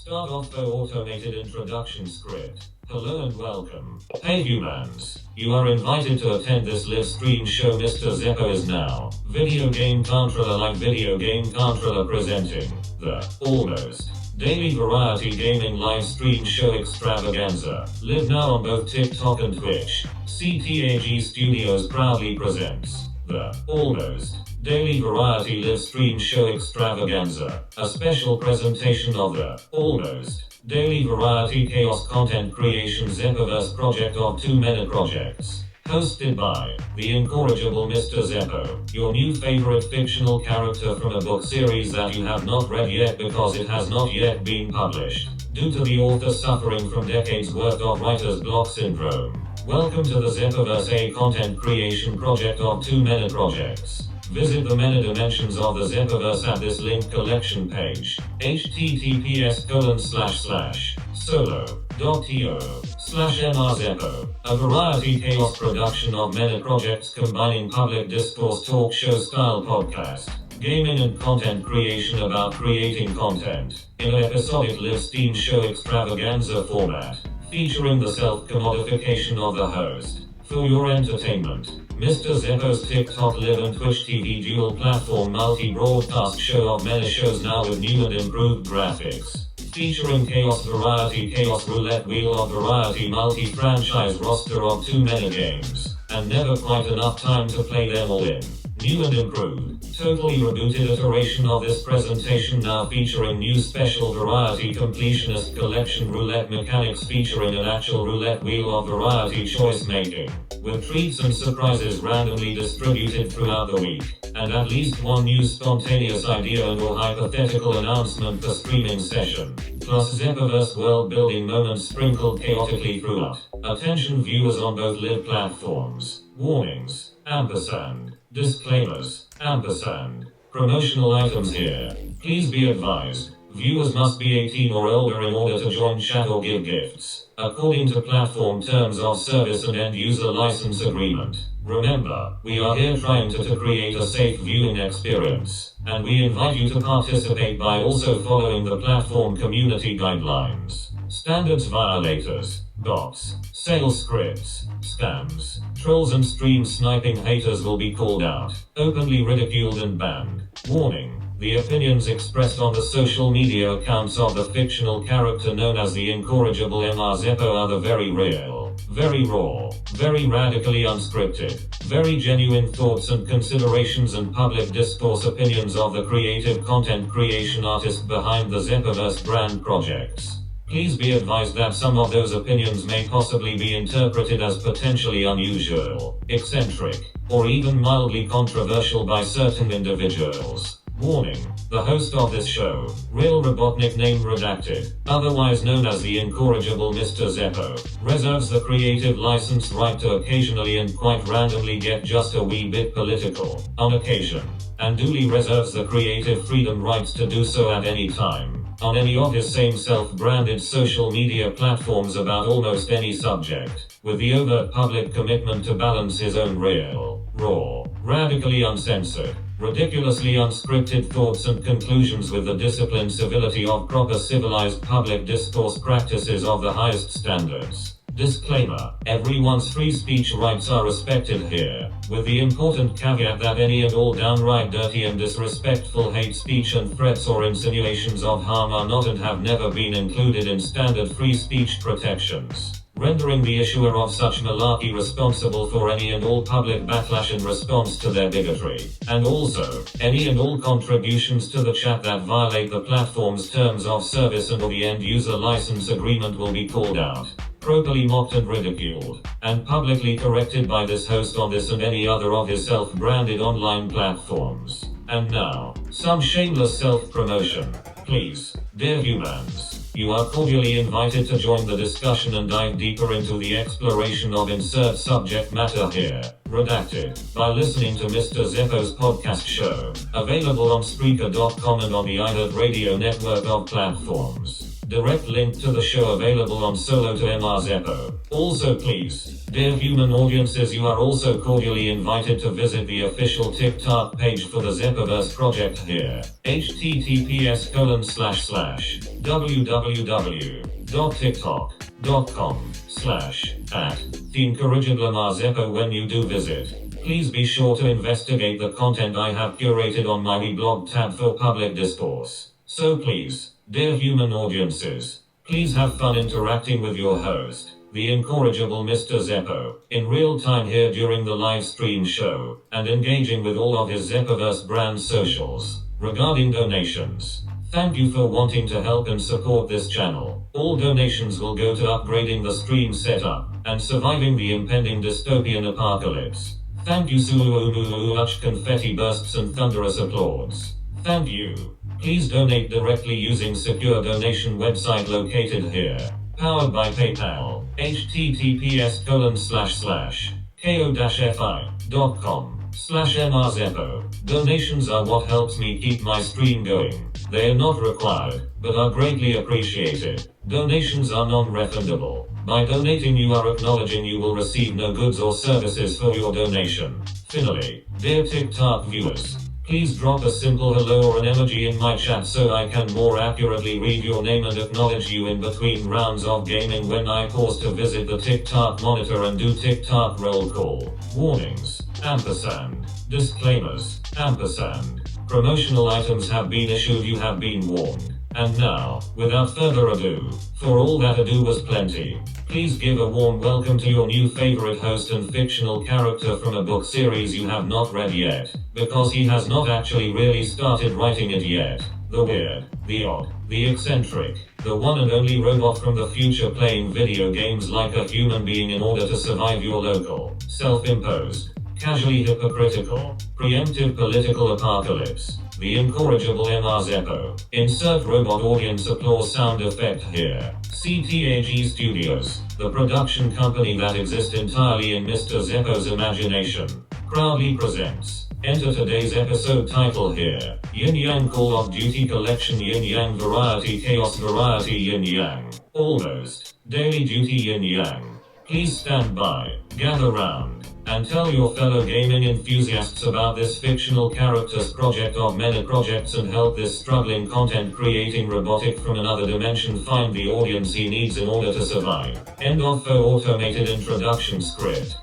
Start off for automated introduction script. Hello and welcome. Hey humans, you are invited to attend this live stream show. Mr. Zeppo is now video game controller like video game controller presenting the almost daily variety gaming live stream show extravaganza. Live now on both TikTok and Twitch. CTAG Studios proudly presents the almost daily variety live stream show extravaganza, a special presentation of the almost daily variety chaos content creation Zeppoverse project of 2-minute projects. Hosted by the incorrigible Mr. Zeppo, your new favorite fictional character from a book series that you have not read yet because it has not yet been published, due to the author suffering from decades worth of writer's block syndrome. Welcome to the Zeppoverse, a content creation project of 2-minute projects. Visit the many dimensions of the Zeppoverse at this link collection page, https://solo.to/mrzeppo, a variety chaos production of many projects combining public discourse talk show style podcast, gaming and content creation about creating content, in an episodic live stream show extravaganza format, featuring the self-commodification of the host. For your entertainment, Mr. Zeppo's TikTok Live and Twitch TV dual platform multi-broadcast show of many shows now with new and improved graphics. Featuring Chaos Variety Chaos Roulette Wheel of Variety multi-franchise roster of 2 many games, and never quite enough time to play them all in. New and improved, totally rebooted iteration of this presentation now featuring new special variety completionist collection roulette mechanics featuring an actual roulette wheel of variety choice making, with treats and surprises randomly distributed throughout the week, and at least one new spontaneous idea and or hypothetical announcement per streaming session, plus Zeppoverse world building moments sprinkled chaotically throughout. Attention viewers on both live platforms. Warnings, ampersand. Disclaimers, ampersand. Promotional items here. Please be advised, viewers must be 18 or older in order to join chat or give gifts, according to platform terms of service and end-user license agreement. Remember, we are here trying to create a safe viewing experience, and we invite you to participate by also following the platform community guidelines. Standards violators, bots, sales scripts, scams, trolls and stream sniping haters will be called out, openly ridiculed and banned. Warning, the opinions expressed on the social media accounts of the fictional character known as the incorrigible Mr. Zeppo are the very real, very raw, very radically unscripted, very genuine thoughts and considerations and public discourse opinions of the creative content creation artist behind the Zeppoverse brand projects. Please be advised that some of those opinions may possibly be interpreted as potentially unusual, eccentric, or even mildly controversial by certain individuals. Warning, the host of this show, real Robotnik name redacted, otherwise known as the incorrigible Mr. Zeppo, reserves the creative license right to occasionally and quite randomly get just a wee bit political, on occasion, and duly reserves the creative freedom rights to do so at any time, on any of his same self-branded social media platforms about almost any subject, with the overt public commitment to balance his own real, raw, radically uncensored, ridiculously unscripted thoughts and conclusions with the disciplined civility of proper civilized public discourse practices of the highest standards. Disclaimer, everyone's free speech rights are respected here, with the important caveat that any and all downright dirty and disrespectful hate speech and threats or insinuations of harm are not and have never been included in standard free speech protections, rendering the issuer of such malarkey responsible for any and all public backlash in response to their bigotry, and also, any and all contributions to the chat that violate the platform's terms of service and or the end-user license agreement will be called out, properly mocked and ridiculed, and publicly corrected by this host on this and any other of his self-branded online platforms. And now, some shameless self-promotion. Please, dear humans, you are cordially invited to join the discussion and dive deeper into the exploration of insert subject matter here, redacted, by listening to Mr. Zeppo's podcast show, available on Spreaker.com and on the iHeartRadio network of platforms. Direct link to the show available on Solo to MR Zeppo. Also please, dear human audiences, you are also cordially invited to visit the official TikTok page for the Zeppoverse project here. https://www.tiktok.com/@TheEncourageableMarZeppo. When you do visit, please be sure to investigate the content I have curated on my blog tab for public discourse. So please, dear human audiences, please have fun interacting with your host, the incorrigible Mr. Zeppo, in real time here during the live stream show, and engaging with all of his Zeppoverse brand socials. Regarding donations, thank you for wanting to help and support this channel. All donations will go to upgrading the stream setup, and surviving the impending dystopian apocalypse. Thank you Suluch confetti bursts and thunderous applause. Thank you. Please donate directly using secure donation website located here. Powered by PayPal. https://ko-fi.com/mrzeppo. Donations are what helps me keep my stream going. They are not required, but are greatly appreciated. Donations are non-refundable. By donating, you are acknowledging you will receive no goods or services for your donation. Finally, dear TikTok viewers, please drop a simple hello or an emoji in my chat so I can more accurately read your name and acknowledge you in between rounds of gaming when I pause to visit the TikTok monitor and do TikTok roll call. Warnings, ampersand. Disclaimers, ampersand. Promotional items have been issued, you have been warned. And now, without further ado, for all that ado was plenty, please give a warm welcome to your new favorite host and fictional character from a book series you have not read yet, because he has not actually really started writing it yet. The weird, the odd, the eccentric, the one and only robot from the future playing video games like a human being in order to survive your local, self-imposed, casually hypocritical, preemptive political apocalypse. The incorrigible MR Zeppo. Insert robot audience applause sound effect here. CTAG Studios, the production company that exists entirely in Mr. Zeppo's imagination, proudly presents. Enter today's episode title here. Yin Yang Call of Duty Collection Yin Yang Variety Chaos Variety Yin Yang. Almost. Daily Duty Yin Yang. Please stand by, gather round, and tell your fellow gaming enthusiasts about this fictional character's project of many projects and help this struggling content creating robotic from another dimension find the audience he needs in order to survive. End of faux automated introduction script.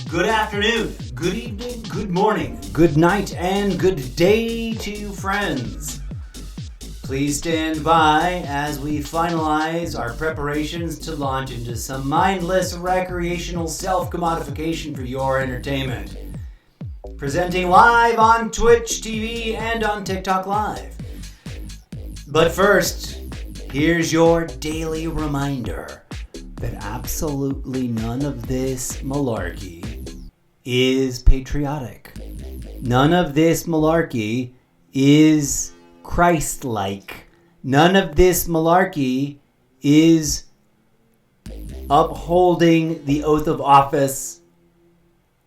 Good afternoon, good evening, good morning, good night, and good day to you friends. Please stand by as we finalize our preparations to launch into some mindless recreational self-commodification for your entertainment. Presenting live on Twitch TV and on TikTok Live. But first, here's your daily reminder that absolutely none of this malarkey is patriotic. None of this malarkey is Christ-like. None of this malarkey is upholding the oath of office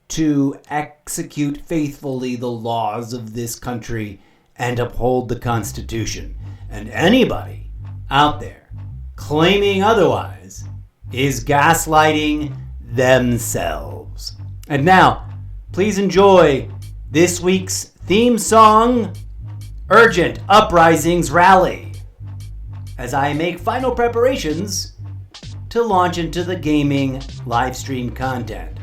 to execute faithfully the laws of this country and uphold the Constitution. And anybody out there claiming otherwise is gaslighting themselves. And now, please enjoy this week's theme song, Urgent Uprisings Rally, as I make final preparations to launch into the gaming live stream content.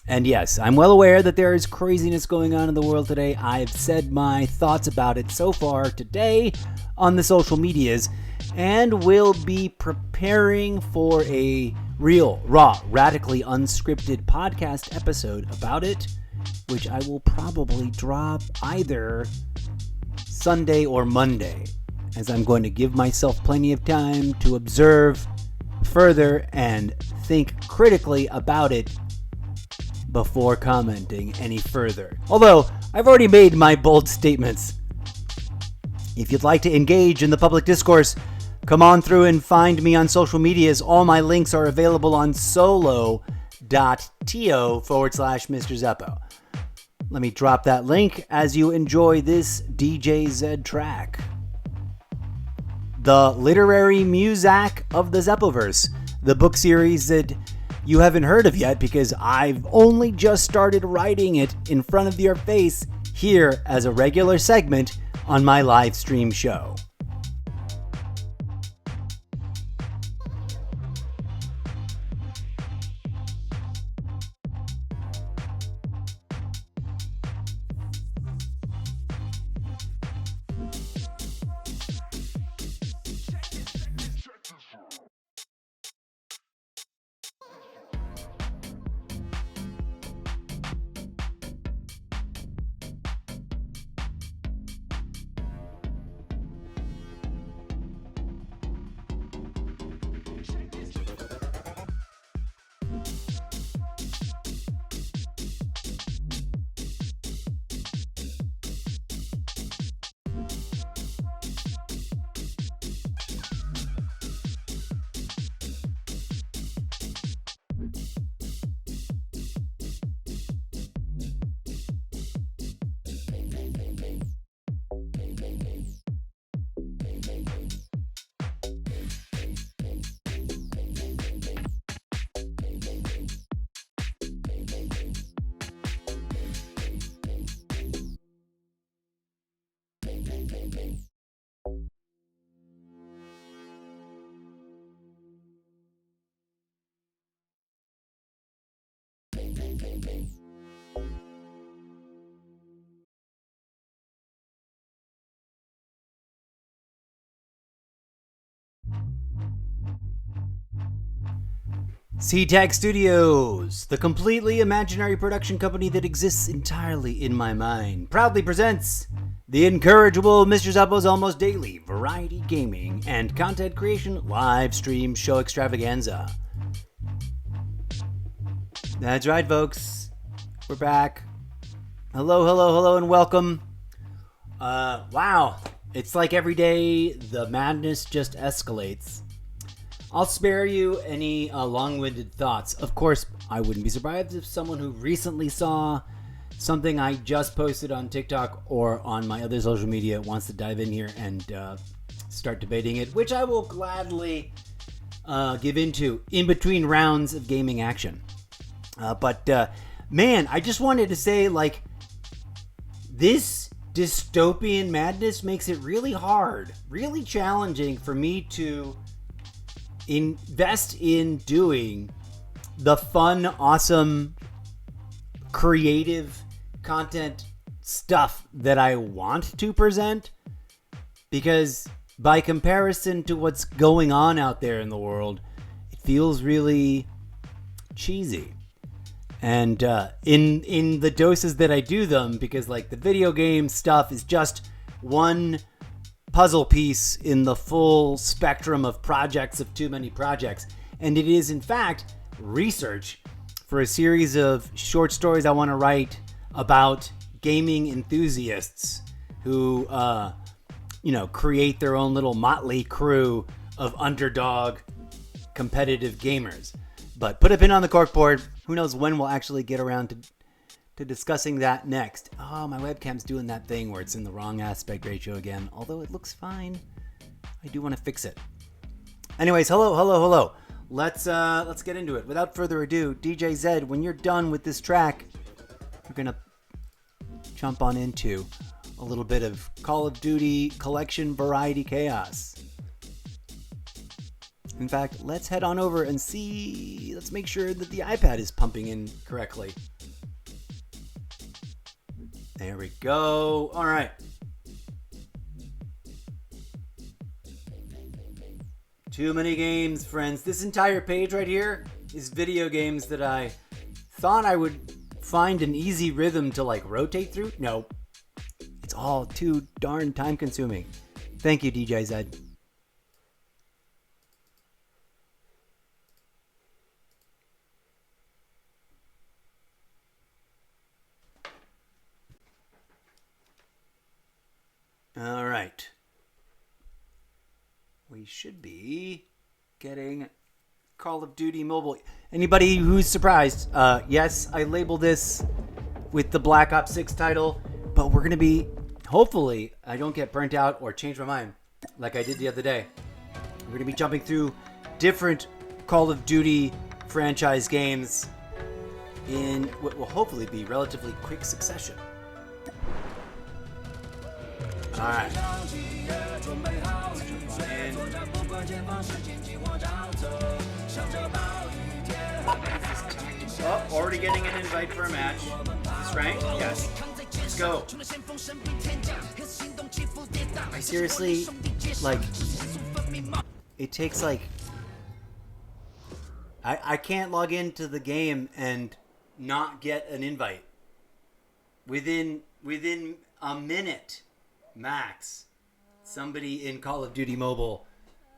And yes, I'm well aware that there is craziness going on in the world today. I've said my thoughts about it so far today on the social medias, and will be preparing for a real, raw, radically unscripted podcast episode about it, which I will probably drop either Sunday or Monday, as I'm going to give myself plenty of time to observe further and think critically about it before commenting any further. Although, I've already made my bold statements. If you'd like to engage in the public discourse, come on through and find me on social medias. All my links are available on solo.to/Mr. Zeppo. Let me drop that link as you enjoy this DJ Z track. The Literary Muzak of the Zeppoverse, the book series that you haven't heard of yet because I've only just started writing it in front of your face here as a regular segment on my live stream show. SeaTac Studios, the completely imaginary production company that exists entirely in my mind, proudly presents the incorrigible Mr. Zeppo's almost daily variety gaming and content creation live stream show extravaganza. That's right, folks. We're back. Hello, and welcome. Wow. It's like every day the madness just escalates. I'll spare you any long-winded thoughts. Of course, I wouldn't be surprised if someone who recently saw something I just posted on TikTok or on my other social media wants to dive in here and start debating it, which I will gladly give into in between rounds of gaming action. But man, I just wanted to say, like, this dystopian madness makes it really hard, really challenging for me to invest in doing the fun, awesome, creative content stuff that I want to present, because by comparison to what's going on out there in the world, it feels really cheesy. And in the doses that I do them, because like the video game stuff is just one puzzle piece in the full spectrum of projects of too many projects, and it is in fact research for a series of short stories I want to write about gaming enthusiasts who create their own little motley crew of underdog competitive gamers. But put a pin on the corkboard. Who knows when we'll actually get around to discussing that next. Oh, my webcam's doing that thing where it's in the wrong aspect ratio again. Although it looks fine, I do want to fix it. Anyways, hello. Let's get into it. Without further ado, DJ Z, when you're done with this track, we're gonna jump on into a little bit of Call of Duty collection variety chaos. In fact, let's head on over and see. Let's make sure that the iPad is pumping in correctly. There we go. All right. Too many games, friends. This entire page right here is video games that I thought I would find an easy rhythm to like rotate through. No. It's all too darn time consuming. Thank you, DJ Z. All right. We should be getting Call of Duty Mobile. Anybody who's surprised? Yes, I labeled this with the Black Ops 6 title, but we're going to be, hopefully, I don't get burnt out or change my mind like I did the other day. We're going to be jumping through different Call of Duty franchise games in what will hopefully be relatively quick succession. Alright. Oh, already getting an invite for a match. This rank? Yes. Let's go. I seriously, like, it takes like, I can't log into the game and not get an invite. Within a minute max, somebody in Call of Duty Mobile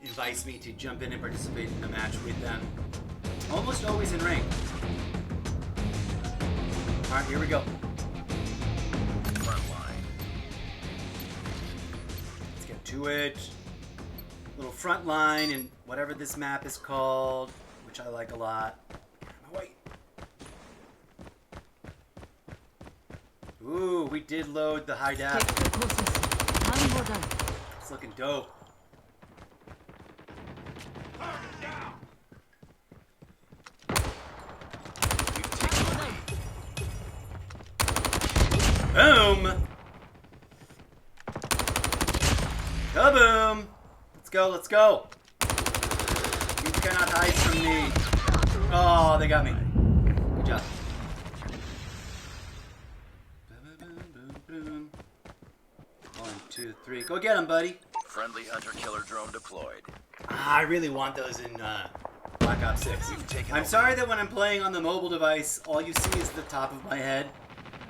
invites me to jump in and participate in a match with them. Almost always in rank. Alright, here we go. Front line. Let's get to it. Little front line and whatever this map is called, which I like a lot. Oh, wait. Ooh, we did load the high def. It's looking dope. Boom! Kaboom! Let's go, let's go! You cannot hide from me. Oh, they got me. Good job. Boom. 1, 2, 3. Go get him, buddy. Friendly hunter-killer drone deployed. I really want those in Black Ops 6. I'm sorry that when I'm playing on the mobile device, all you see is the top of my head.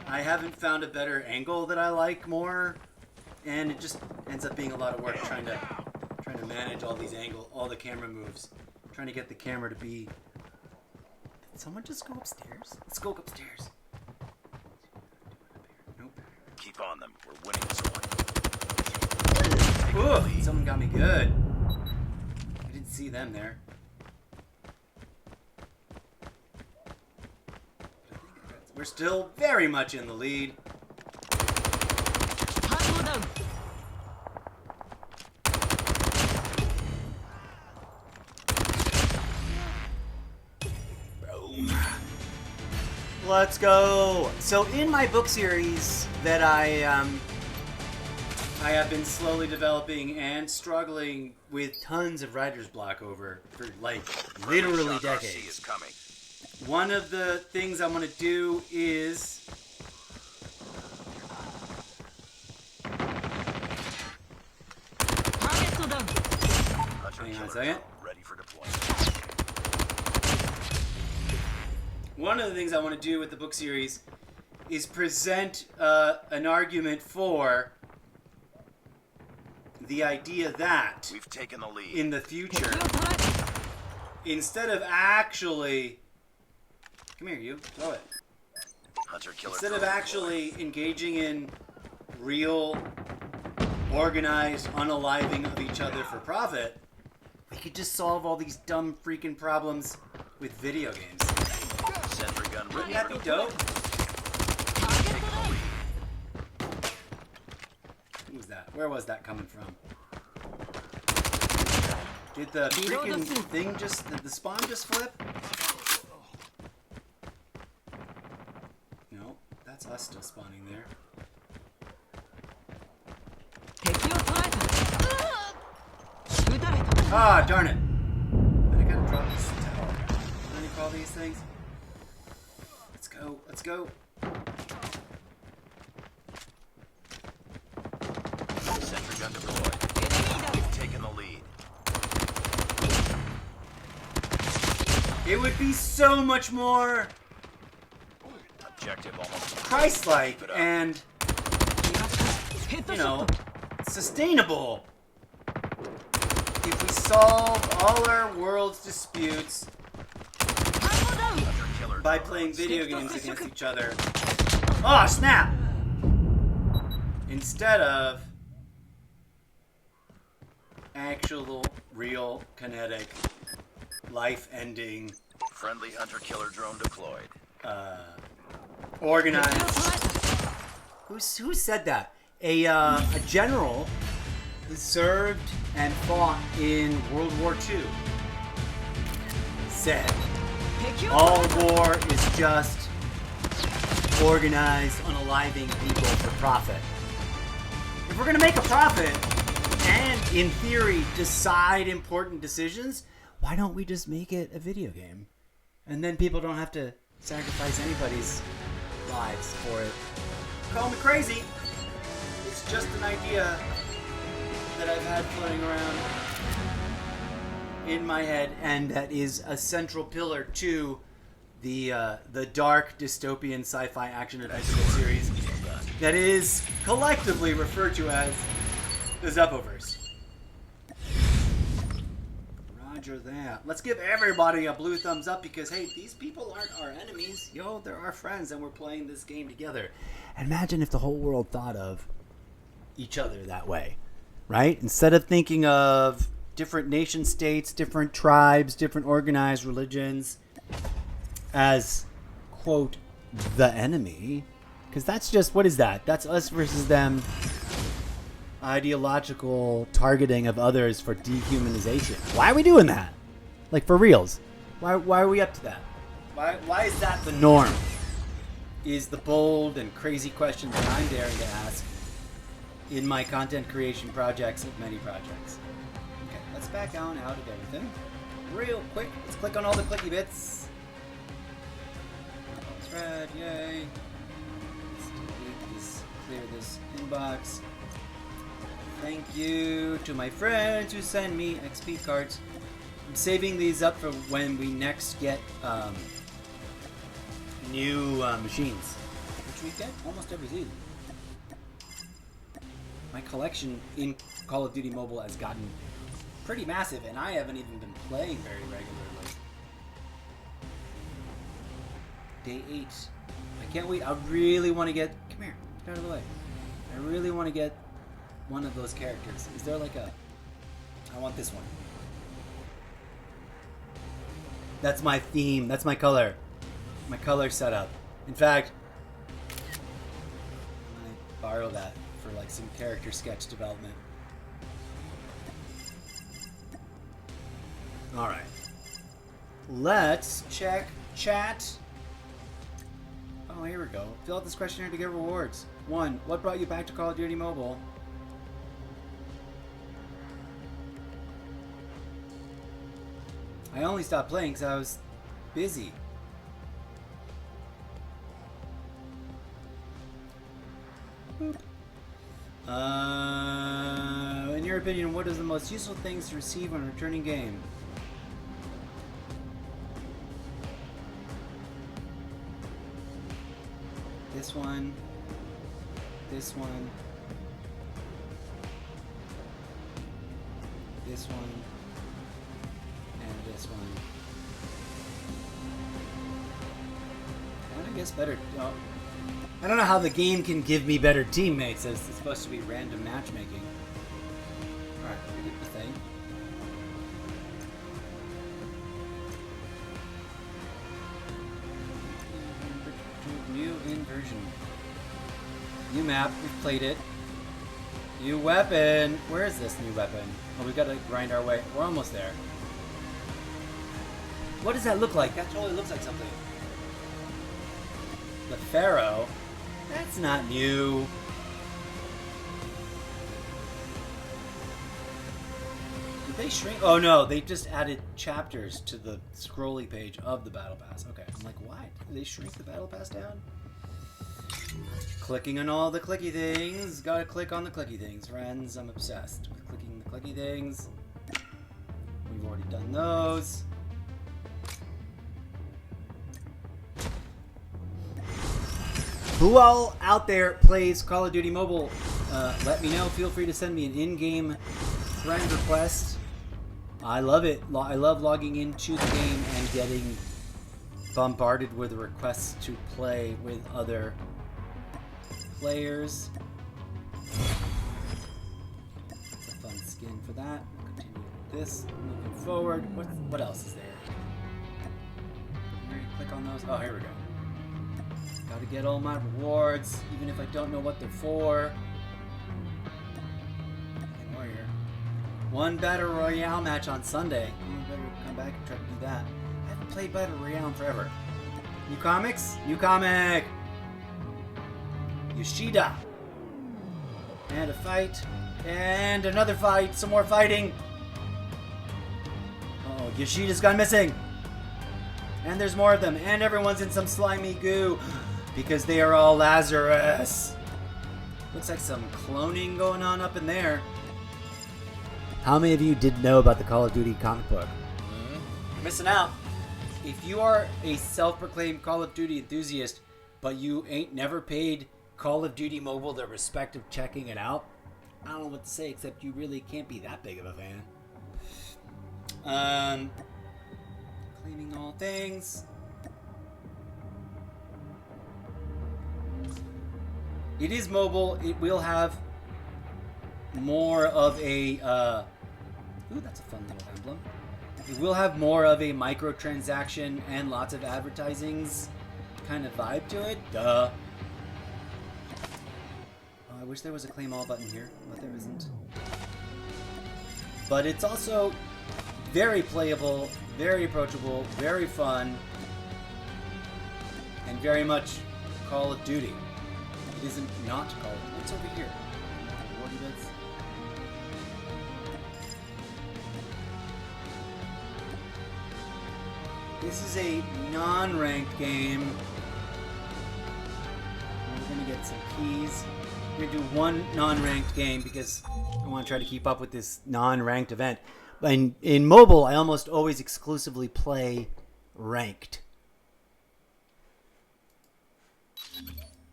I haven't found a better angle that I like more, and it just ends up being a lot of work trying to manage all these all the camera moves, trying to get the camera to be. Did someone just go upstairs? Let's go upstairs. Nope. Keep on them. We're winning this one. Ooh, someone got me good. I didn't see them there. We're still very much in the lead. Boom. Let's go. So in my book series that I have been slowly developing and struggling with tons of writer's block over for like literally decades. Is coming. One of the things I want to do is hang on a second. Ready for deployment. One of the things I want to do with the book series is present an argument for the idea that We've taken the lead. in the future, instead of actually come here, you. Throw it. Hunter-killer Instead drone of actually engaging in real, organized unaliving of each other for profit, we could just solve all these dumb freaking problems with video games. deployed. Sentry gun Wouldn't ready that for be deployment. dope? Taking the lead. Who was that? Where was that coming from? Did the freaking thing did the spawn just flip? No, that's us still spawning there. Ah, darn it! Then I gotta drop this tower. What do they call these things? Let's go, let's go. Sentry gun deployed. We've taken the lead. It would be so much more Objective almost. Christ-like and, you know, sustainable if we solve all our world's disputes Hunter-killer by drone. playing video games against each other. Oh, snap! Instead of actual, real, kinetic, life-ending, Friendly hunter-killer drone deployed. organized. Who said that? A general who served and fought in World War II said, all war is just organized, unaliving people for profit. If we're going to make a profit and, in theory, decide important decisions, why don't we just make it a video game? And then people don't have to sacrifice anybody's lives for it. Call me crazy. It's just an idea that I've had floating around in my head, and that is a central pillar to the dark dystopian sci-fi action adventure series that is collectively referred to as the Zeppoverse. Roger that. Let's give everybody a blue thumbs up because, hey, these people aren't our enemies. Yo, they're our friends and we're playing this game together. And imagine if the whole world thought of each other that way, right? Instead of thinking of different nation states, different tribes, different organized religions as, quote, the enemy. Because that's just, what is that? That's us versus them. Ideological targeting of others for dehumanization. Why are we doing that? Like, for reals. Why are we up to that? Why is that the norm? Is the bold and crazy question that I'm daring to ask in my content creation projects and many projects. Okay, let's back on out of everything. Real quick, let's click on all the clicky bits. It's red, yay. Let's delete this, clear this inbox. Thank you to my friends who send me XP cards. I'm saving these up for when we next get new machines, which we get almost every season. My collection in Call of Duty Mobile has gotten pretty massive, and I haven't even been playing very regularly. Day 8. I can't wait. I really want to get... Come here. Get out of the way. I really want to get one of those characters. Is there like a... I want this one. That's my theme. That's my color. My color setup. In fact, I'm going to borrow that for like some character sketch development. Alright. Let's check chat. Oh, here we go. Fill out this questionnaire to get rewards. 1. What brought you back to Call of Duty Mobile? I only stopped playing because I was busy. In your opinion, what is the most useful things to receive when returning game? This one, this one, this one, and this one. And I guess better. Oh, I don't know how the game can give me better teammates as it's supposed to be random matchmaking. Alright, let me get the thing. New inversion. New map, we've played it. New weapon. Where is this new weapon? Oh, we gotta grind our way. We're almost there. What does that look like? That totally looks like something. The Pharaoh? That's not new. Did they shrink? Oh no, they just added chapters to the scrolly page of the Battle Pass. Okay, I'm like, why? Did they shrink the Battle Pass down? Clicking on all the clicky things. Gotta click on the clicky things, friends. I'm obsessed with clicking the clicky things. We've already done those. Who all out there plays Call of Duty Mobile? Let me know. Feel free to send me an in-game friend request. I love it. I love logging into the game and getting bombarded with requests to play with other players. It's a fun skin for that. We'll continue with this. Moving forward. What else is there? Click on those. Oh, here we go. Gotta get all my rewards, even if I don't know what they're for. Warrior. One Battle Royale match on Sunday. I better come back and try to do that. I haven't played Battle Royale in forever. New comics? New comic! Yoshida. And a fight. And another fight. Some more fighting. Oh, Yoshida's gone missing. And there's more of them. And everyone's in some slimy goo. Because they are all Lazarus. Looks like some cloning going on up in there. How many of you did know about the Call of Duty comic book? You're missing out. If you are a self-proclaimed Call of Duty enthusiast, but you ain't never paid Call of Duty Mobile the respect of checking it out, I don't know what to say except you really can't be that big of a fan. Cleaning all things. It is mobile. It will have more of a ooh, that's a fun little emblem. It will have more of a microtransaction and lots of advertisings kind of vibe to it. Duh. I wish there was a claim all button here, but there isn't. But it's also very playable, very approachable, very fun, and very much Call of Duty. It isn't not Call of Duty. What's over here? Wardy bits. This is a non-ranked game. We're gonna get some keys. We're gonna do one non-ranked game because I want to try to keep up with this non-ranked event. But in mobile, I almost always exclusively play ranked.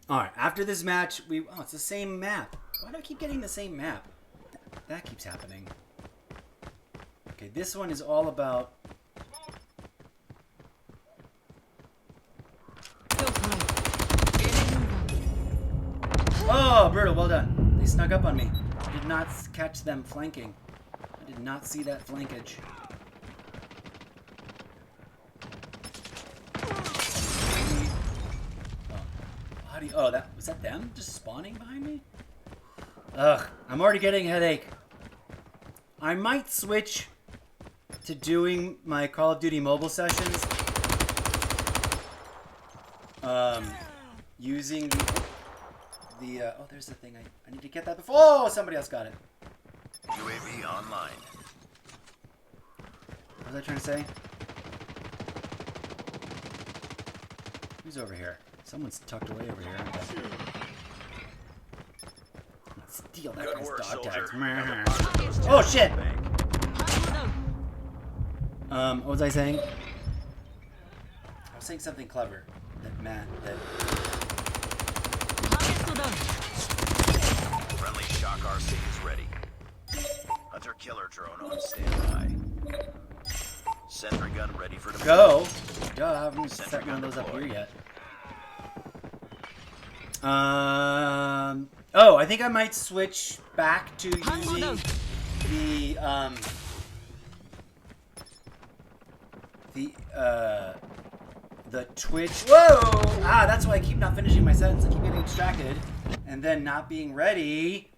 Alright, after this match, oh, it's the same map. Why do I keep getting the same map? That keeps happening. Okay, this one is all about... Oh, brutal, well done. They snuck up on me. I did not catch them flanking. I did not see that flankage. Oh, was that them just spawning behind me? Ugh, I'm already getting a headache. I might switch to doing my Call of Duty mobile sessions using oh, there's the thing. I need to get that before. Oh, somebody else got it. UAV online. What was I trying to say? Who's over here? Someone's tucked away over here. Let's steal that Good guy's work, dog soldier. tags. Oh shit! What was I saying? I was saying something clever. Friendly shock RC is ready. Hunter killer drone on standby. Sentry gun ready for deployment. Go! Duh, I haven't set one of those up here yet. Oh, I think I might switch back to using the Twitch. Whoa! Ah, that's why I keep not finishing my sentence. I keep getting distracted and then not being ready.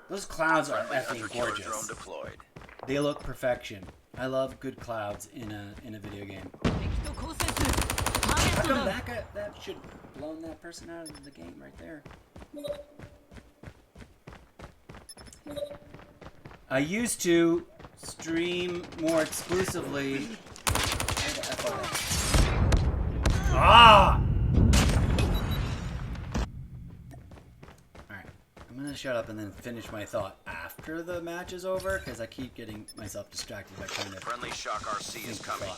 Those clouds are effing gorgeous. They look perfection. I love good clouds in a video game. How come that should have blown that person out of the game right there? I used to stream more exclusively. Ah! Alright. I'm gonna shut up and then finish my thought after the match is over, because I keep getting myself distracted by trying to friendly shock RC is coming.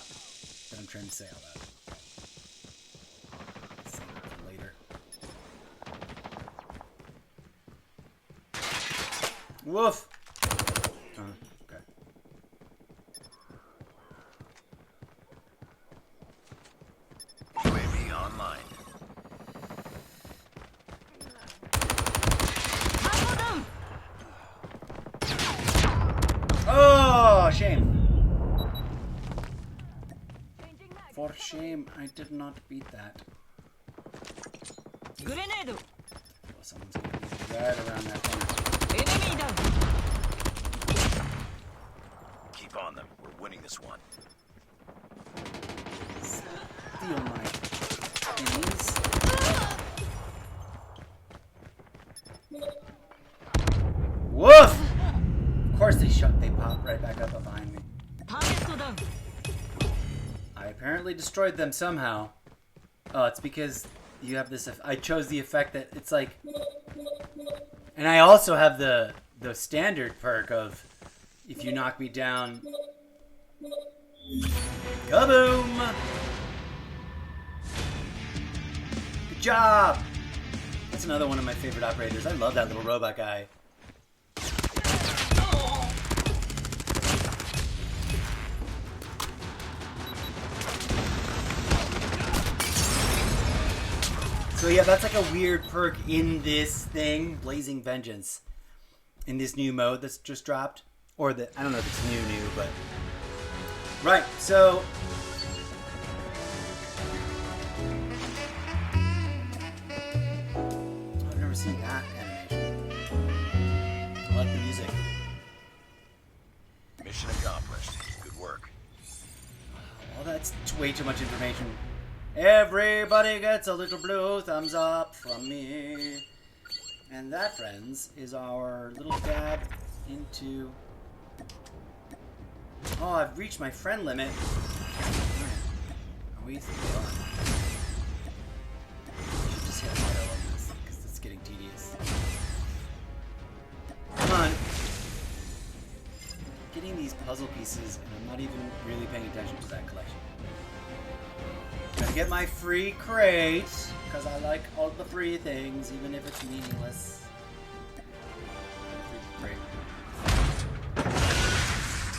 That I'm trying to say all that. Save it for later. Woof! Okay. UAV online. Oh, shame. For shame, I did not beat that. Grenade. Oh, someone's gonna be right around that corner. Enemy down. Keep on them. We're winning this one. Steal my things. Woof! Of course they popped right back up behind me. Target down. I apparently destroyed them somehow. Oh, it's because you have this. I chose the effect that it's like, and I also have the standard perk of if you knock me down, kaboom! Good job. That's another one of my favorite operators. I love that little robot guy. So yeah, that's like a weird perk in this thing, Blazing Vengeance, in this new mode that's just dropped, or I don't know if it's new, but right. So I've never seen that animation. I like the music. Mission accomplished. Good work. Well, that's way too much information. Everybody gets a little blue thumbs up from me. And that, friends, is our little dab into... Oh, I've reached my friend limit. Are we still on? I should just hit auto on this, because it's getting tedious. Come on. Getting these puzzle pieces, and I'm not even really paying attention to that collection. Gotta get my free crate, because I like all the free things, even if it's meaningless. Free crate.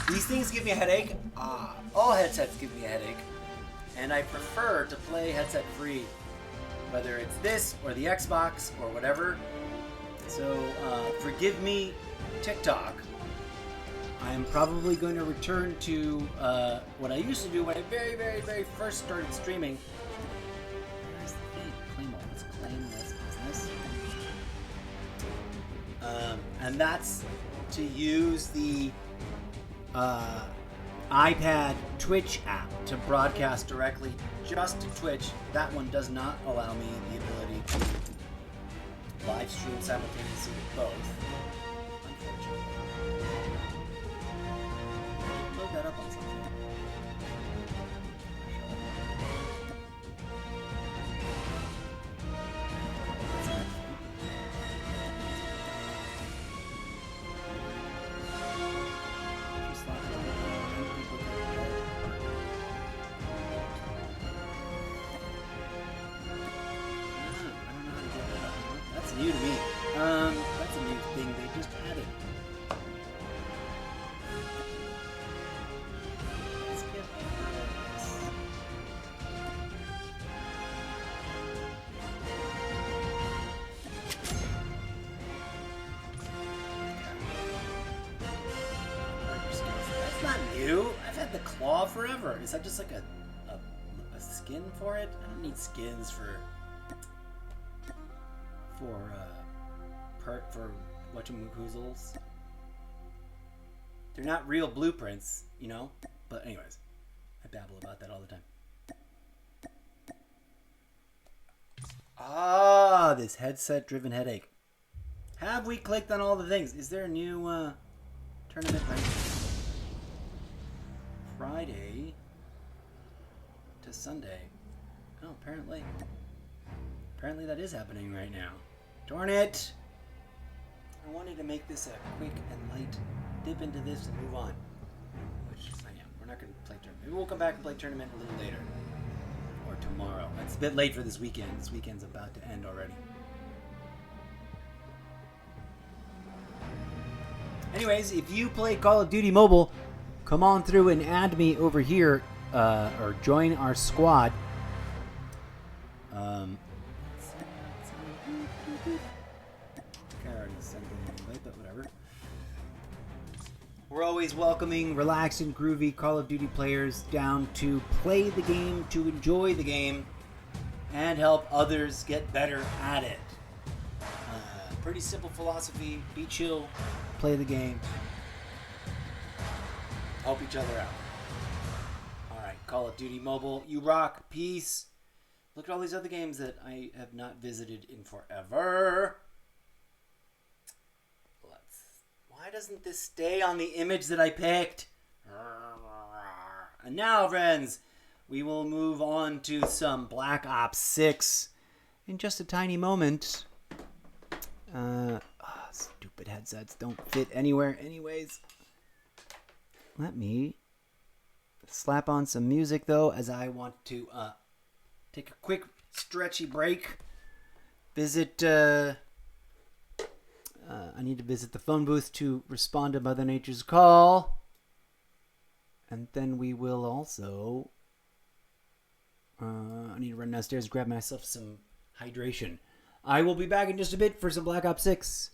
These things give me a headache. All headsets give me a headache. And I prefer to play headset free, whether it's this or the Xbox or whatever. So, forgive me, TikTok. I'm probably going to return to what I used to do when I very, very, very first started streaming. Where's the thing? Claim all. Let's claim this business. And that's to use the iPad Twitch app to broadcast directly just to Twitch. That one does not allow me the ability to live stream simultaneously with both. Load that up on something. That's new to me. That's a new thing they just added. Let's get this. That's not new. I've had the claw forever. Is that just like a skin for it? I don't need skins for whatchamacoozles. They're not real blueprints, you know? But anyways, I babble about that all the time. Ah, this headset-driven headache. Have we clicked on all the things? Is there a new tournament right Friday to Sunday? Oh, apparently that is happening right now. Darn it! I wanted to make this a quick and light dip into this and move on. Which I am. We're not going to play tournament. Maybe we'll come back and play tournament a little later. Or tomorrow. It's a bit late for this weekend. This weekend's about to end already. Anyways, if you play Call of Duty Mobile, come on through and add me over here. Or join our squad. I already sent an invite, but whatever. We're always welcoming relaxed and groovy Call of Duty players down to play the game, to enjoy the game, and help others get better at it. Pretty simple philosophy. Be chill, play the game, help each other out. Alright, Call of Duty Mobile, you rock, peace. Look at all these other games that I have not visited in forever. Why doesn't this stay on the image that I picked? And now, friends, we will move on to some Black Ops 6 in just a tiny moment. Stupid headsets don't fit anywhere anyways. Let me slap on some music, though, as I want to take a quick stretchy break. I need to visit the phone booth to respond to Mother Nature's call. And then we will also... I need to run downstairs and grab myself some hydration. I will be back in just a bit for some Black Ops 6.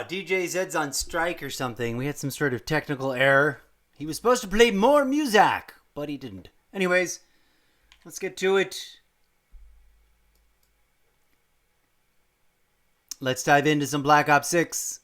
DJ Zed's on strike or something. We had some sort of technical error. He was supposed to play more music, but he didn't. Anyways, let's get to it. Let's dive into some Black Ops 6.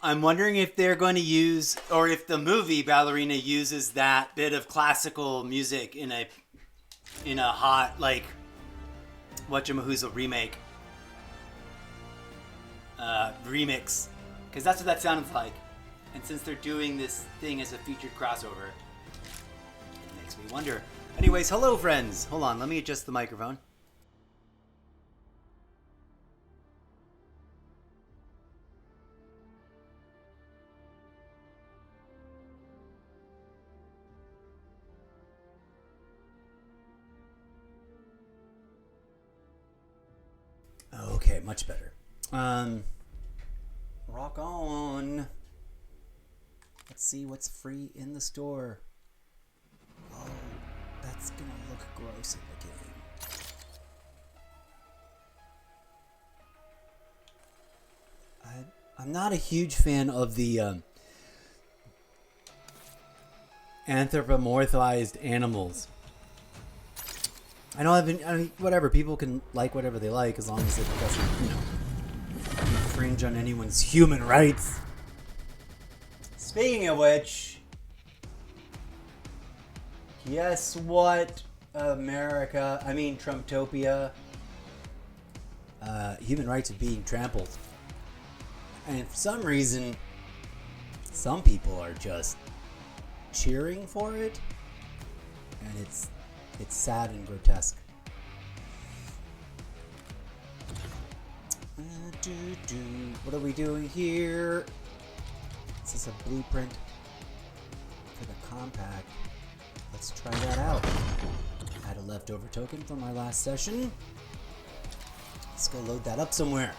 I'm wondering if they're going to use, or if the movie Ballerina uses that bit of classical music in a hot, like, whatchamahooza remix, because that's what that sounds like. And since they're doing this thing as a featured crossover, it makes me wonder. Anyways, hello friends. Hold on, let me adjust the microphone. Okay, much better. Rock on. Let's see what's free in the store. Oh, that's gonna look gross in the game. I'm not a huge fan of the anthropomorphized animals. I mean, whatever. People can like whatever they like as long as it doesn't, infringe on anyone's human rights. Speaking of which, guess what, Trumptopia? Human rights are being trampled. And for some reason, some people are just cheering for it. And it's sad and grotesque. What are we doing here? Is this a blueprint for the compact? Let's try that out. Add a leftover token from our last session. Let's go load that up somewhere.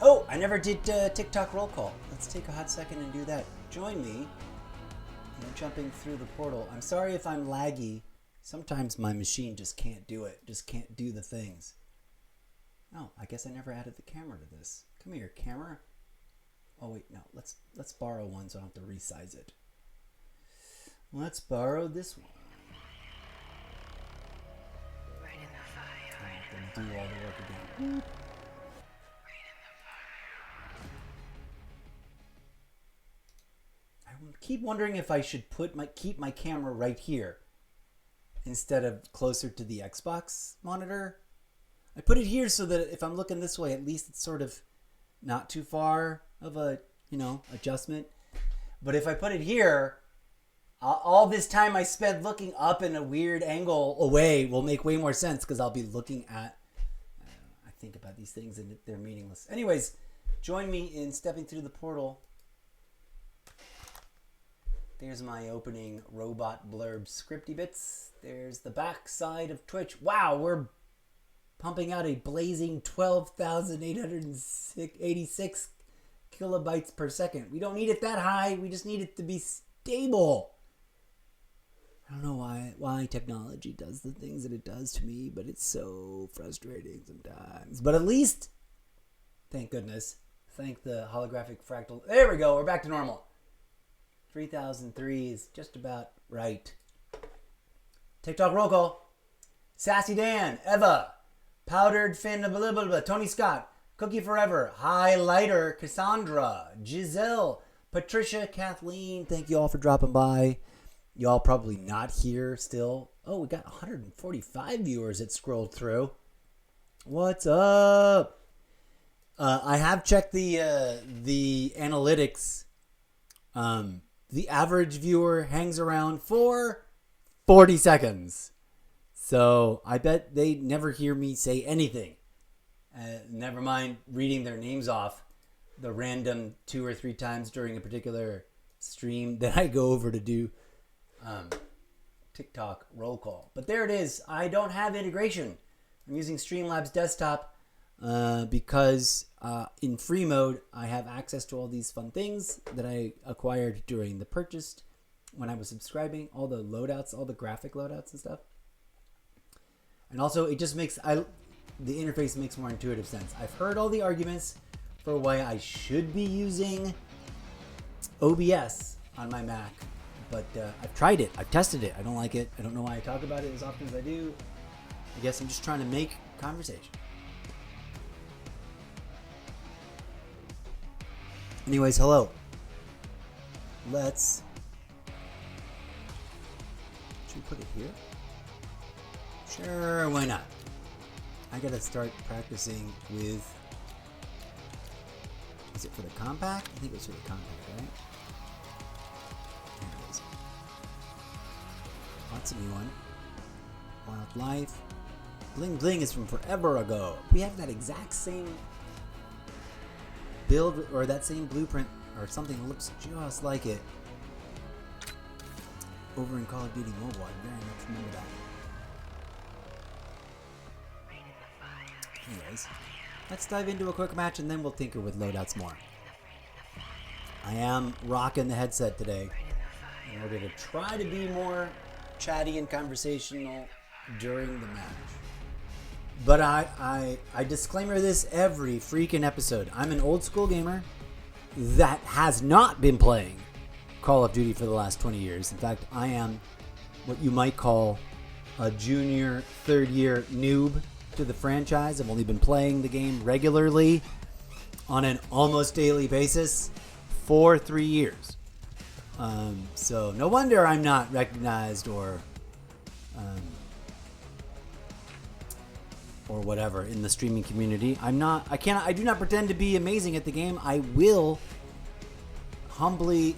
Oh, I never did TikTok roll call. Let's take a hot second and do that. Join me. I'm jumping through the portal. I'm sorry if I'm laggy. Sometimes my machine just can't do it. Just can't do the things. Oh, I guess I never added the camera to this. Come here, camera. Oh wait, no. Let's borrow one so I don't have to resize it. Let's borrow this one. Right in the fire. I'm gonna do all the work again. I keep wondering if I should keep my camera right here instead of closer to the Xbox monitor. I put it here so that if I'm looking this way, at least it's sort of not too far of a, adjustment. But if I put it here, all this time I spent looking up in a weird angle away will make way more sense because I'll be looking at, I think about these things and they're meaningless. Anyways, join me in stepping through the portal. There's my opening robot blurb scripty bits. There's the back side of Twitch. Wow, we're pumping out a blazing 12,886 kilobytes per second. We don't need it that high. We just need it to be stable. I don't know why technology does the things that it does to me, but it's so frustrating sometimes. But at least, thank goodness, thank the holographic fractal. There we go. We're back to normal. 3003 is just about right. TikTok roll call. Sassy Dan, Eva, Powdered Finn, blah, blah, blah, Tony Scott, Cookie Forever, Highlighter, Cassandra, Giselle, Patricia, Kathleen. Thank you all for dropping by. Y'all probably not here still. Oh, we got 145 viewers that scrolled through. What's up? I have checked the analytics. The average viewer hangs around for 40 seconds. So I bet they never hear me say anything. Never mind reading their names off the random 2 or 3 times during a particular stream that I go over to do TikTok roll call. But there it is. I don't have integration. I'm using Streamlabs desktop because in free mode, I have access to all these fun things that I acquired during the purchase when I was subscribing, all the loadouts, all the graphic loadouts and stuff. And also, it just makes the interface makes more intuitive sense. I've heard all the arguments for why I should be using OBS on my Mac, but I've tried it. I've tested it. I don't like it. I don't know why I talk about it as often as I do. I guess I'm just trying to make conversation. Anyways, hello. Should we put it here? Sure, why not? I gotta start practicing with... Is it for the compact? I think it was for the compact, right? There it is. That's a new one. Wildlife. Bling Bling is from forever ago. We have that exact same build, or that same blueprint, or something that looks just like it, over in Call of Duty Mobile. I very much remember that. Anyways, let's dive into a quick match and then we'll tinker with loadouts more. I am rocking the headset today in order to try to be more chatty and conversational during the match. But I disclaimer this every freaking episode. I'm an old school gamer that has not been playing Call of Duty for the last 20 years. In fact, I am what you might call a junior, third year noob to the franchise. I've only been playing the game regularly on an almost daily basis for 3 years. So no wonder I'm not recognized or whatever in the streaming community. I do not pretend to be amazing at the game. I will humbly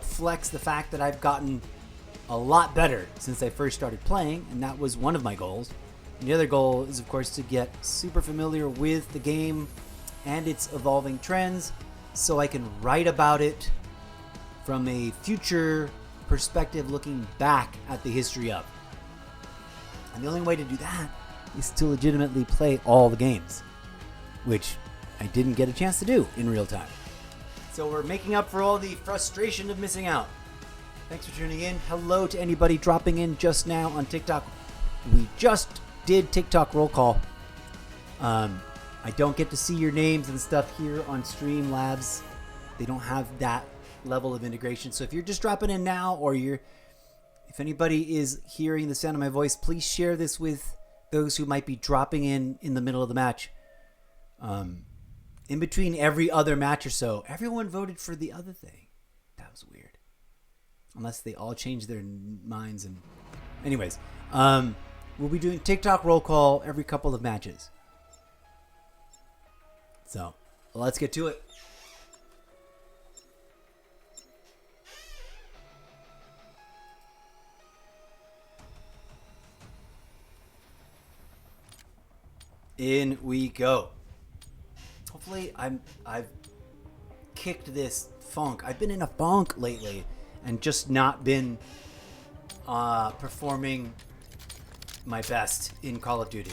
flex the fact that I've gotten a lot better since I first started playing, and that was one of my goals. And the other goal is, of course, to get super familiar with the game and its evolving trends so I can write about it from a future perspective, looking back at the history of. And the only way to do that is to legitimately play all the games, which I didn't get a chance to do in real time. So we're making up for all the frustration of missing out. Thanks for tuning in. Hello to anybody dropping in just now on TikTok. We just did TikTok roll call. I don't get to see your names and stuff here on Streamlabs. They don't have that level of integration. So if you're just dropping in now, or if anybody is hearing the sound of my voice, please share this with those who might be dropping in the middle of the match. In between every other match or so, everyone voted for the other thing. That was weird. Unless they all changed their minds. And anyways, we'll be doing TikTok roll call every couple of matches. So let's get to it. In we go. Hopefully I've kicked this funk. I've been in a funk lately and just not been performing my best in Call of Duty.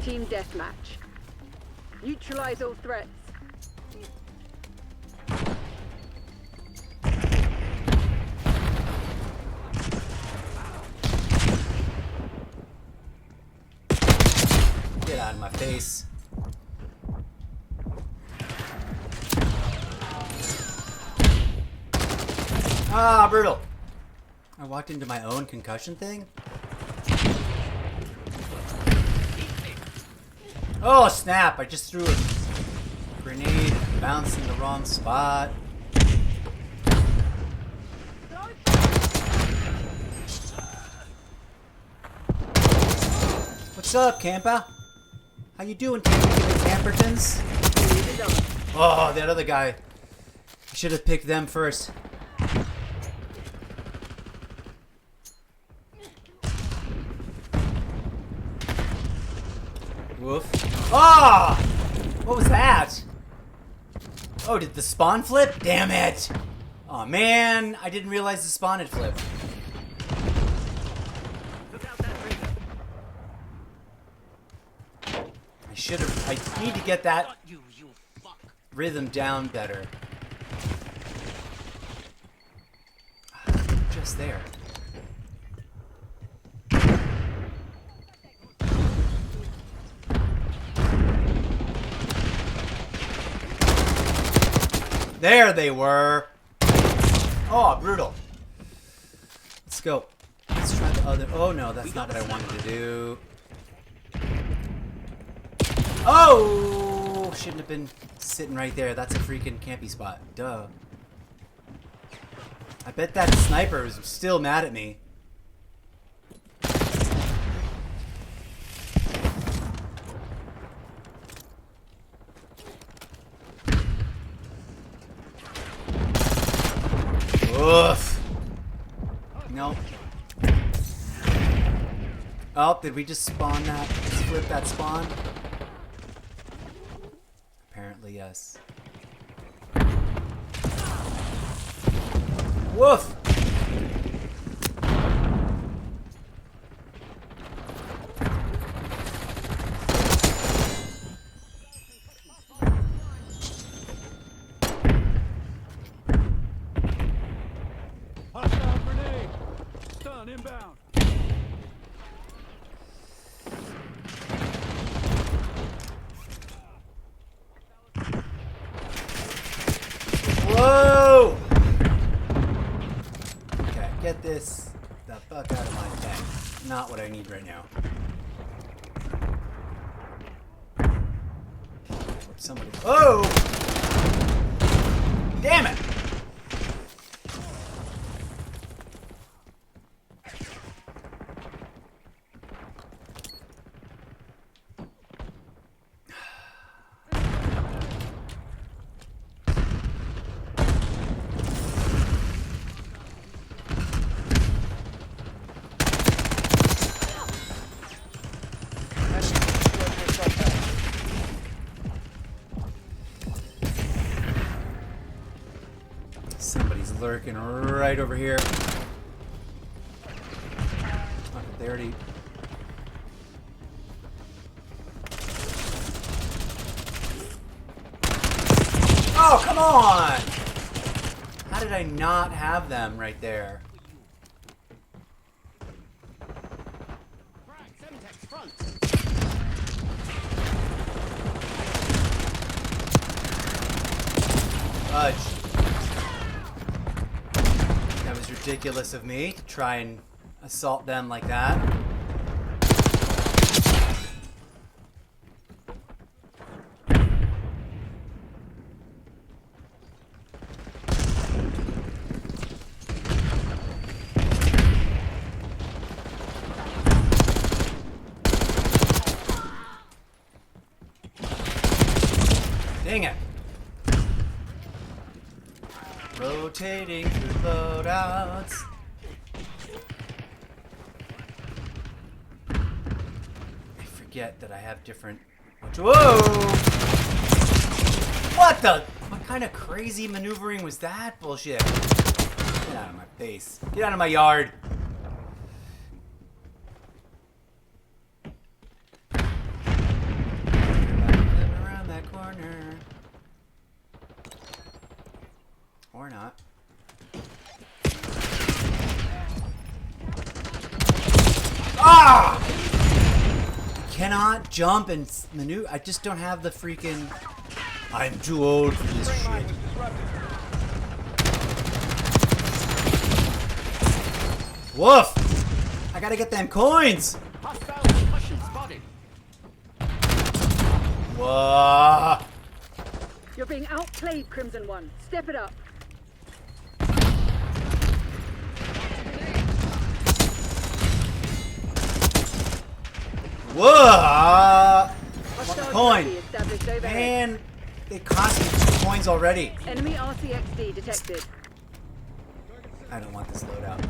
Team deathmatch. Neutralize all threats. Get out of my face. Ah, brutal. I walked into my own concussion thing. Oh, snap. I just threw a grenade, bounced in the wrong spot. What's up, Campa? How you doing, Campertons? Oh, that other guy. I should have picked them first. Woof. Ah! What was that? Oh, did the spawn flip? Damn it! Oh man, I didn't realize the spawn had flipped. I need to get that rhythm down better. Just there. There they were. Oh, brutal. Let's go. Let's try the other. Oh no, that's not what I wanted to do. Oh! Oh, shouldn't have been sitting right there. That's a freaking campy spot. Duh. I bet that sniper is still mad at me. Oof. Nope. Oh, did we just spawn that? Flip that spawn? Apparently, yes. Woof! Hostile grenade. Stun inbound. Whoa! Okay, get this the fuck out of my tank. Not what I need right now. Somebody. Oh! Damn it! Somebody's lurking right over here. Oh, they already. Oh, come on! How did I not have them right there? Fudge. That was ridiculous of me to try and assault them like that. Dang it. Rotating through loadouts. I forget that I have different. Whoa! What the? What kind of crazy maneuvering was that bullshit? Get out of my face. Get out of my yard. Around that corner. Or not. Ah! I cannot jump and maneuver. I just don't have the freaking. I'm too old for this shit. Woof! I gotta get them coins! Hostile concussion spotted. Whoa! You're being outplayed, Crimson One. Step it up. Whoa! Hostile Coin. copy established overhead. Man, it cost me 2 coins already. Enemy RCXD detected. I don't want this loadout.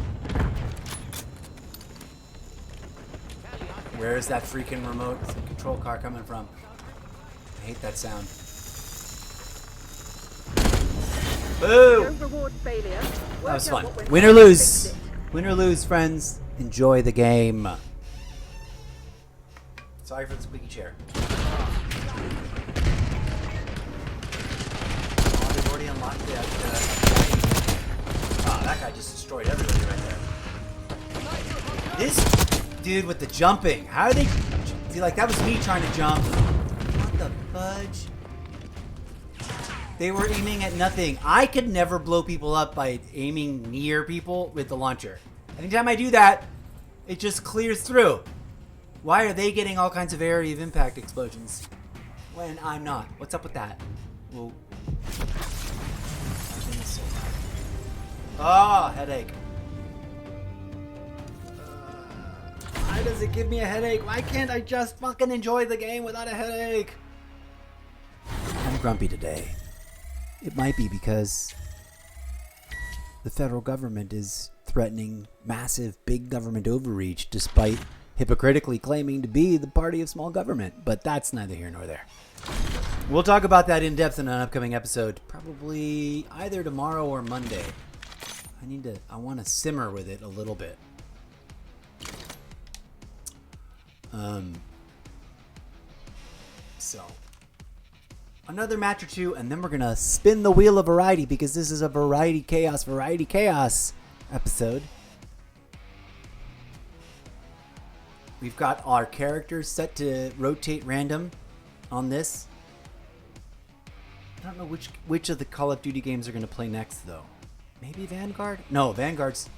Where is that freaking remote control car coming from? I hate that sound. Boo! Don't reward failure. That was Work out fun. what went Win or wrong, lose. fix it. Win or lose, friends. Enjoy the game. Sorry for the squeaky chair. Oh, they've already unlocked that. Oh, that guy just destroyed everybody right there. This dude with the jumping. How do they... See, like, that was me trying to jump. What the fudge? They were aiming at nothing. I could never blow people up by aiming near people with the launcher. Anytime I do that, it just clears through. Why are they getting all kinds of area of impact explosions? when I'm not. What's up with that? Whoa. Ah, headache. Why does it give me a headache? Why can't I just fucking enjoy the game without a headache? I'm grumpy today. It might be because the federal government is threatening massive big government overreach despite hypocritically claiming to be the party of small government. But that's neither here nor there. We'll talk about that in depth in an upcoming episode, probably either tomorrow or Monday. I want to simmer with it a little bit. So another match or two, and then we're gonna spin the wheel of variety because this is a variety chaos episode. We've got our characters set to rotate random on this. I don't know which of the Call of Duty games are gonna play next though. Maybe Vanguard? No, Vanguard's...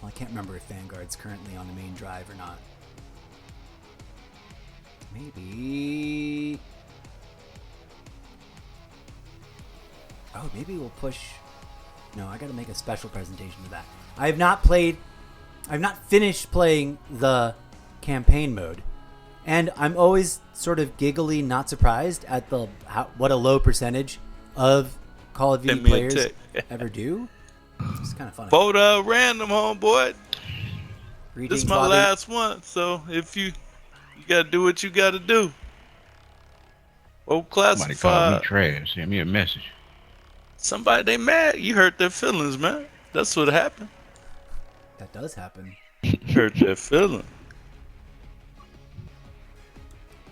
Well, I can't remember if Vanguard's currently on the main drive or not. Maybe... Oh, maybe we'll push... No, I gotta make a special presentation of that. I've not finished playing the campaign mode. And I'm always sort of giggly, not surprised at what a low percentage of Call of Duty players ever do. It's kind of funny. Vote random, homeboy. Greetings, This is my Bobby. last one, so if you gotta do what you gotta do. Vote Somebody called me classified. trash. Send me a message. Somebody they mad. You hurt their feelings, man. That's what happened. That does happen. Hurt their feelings.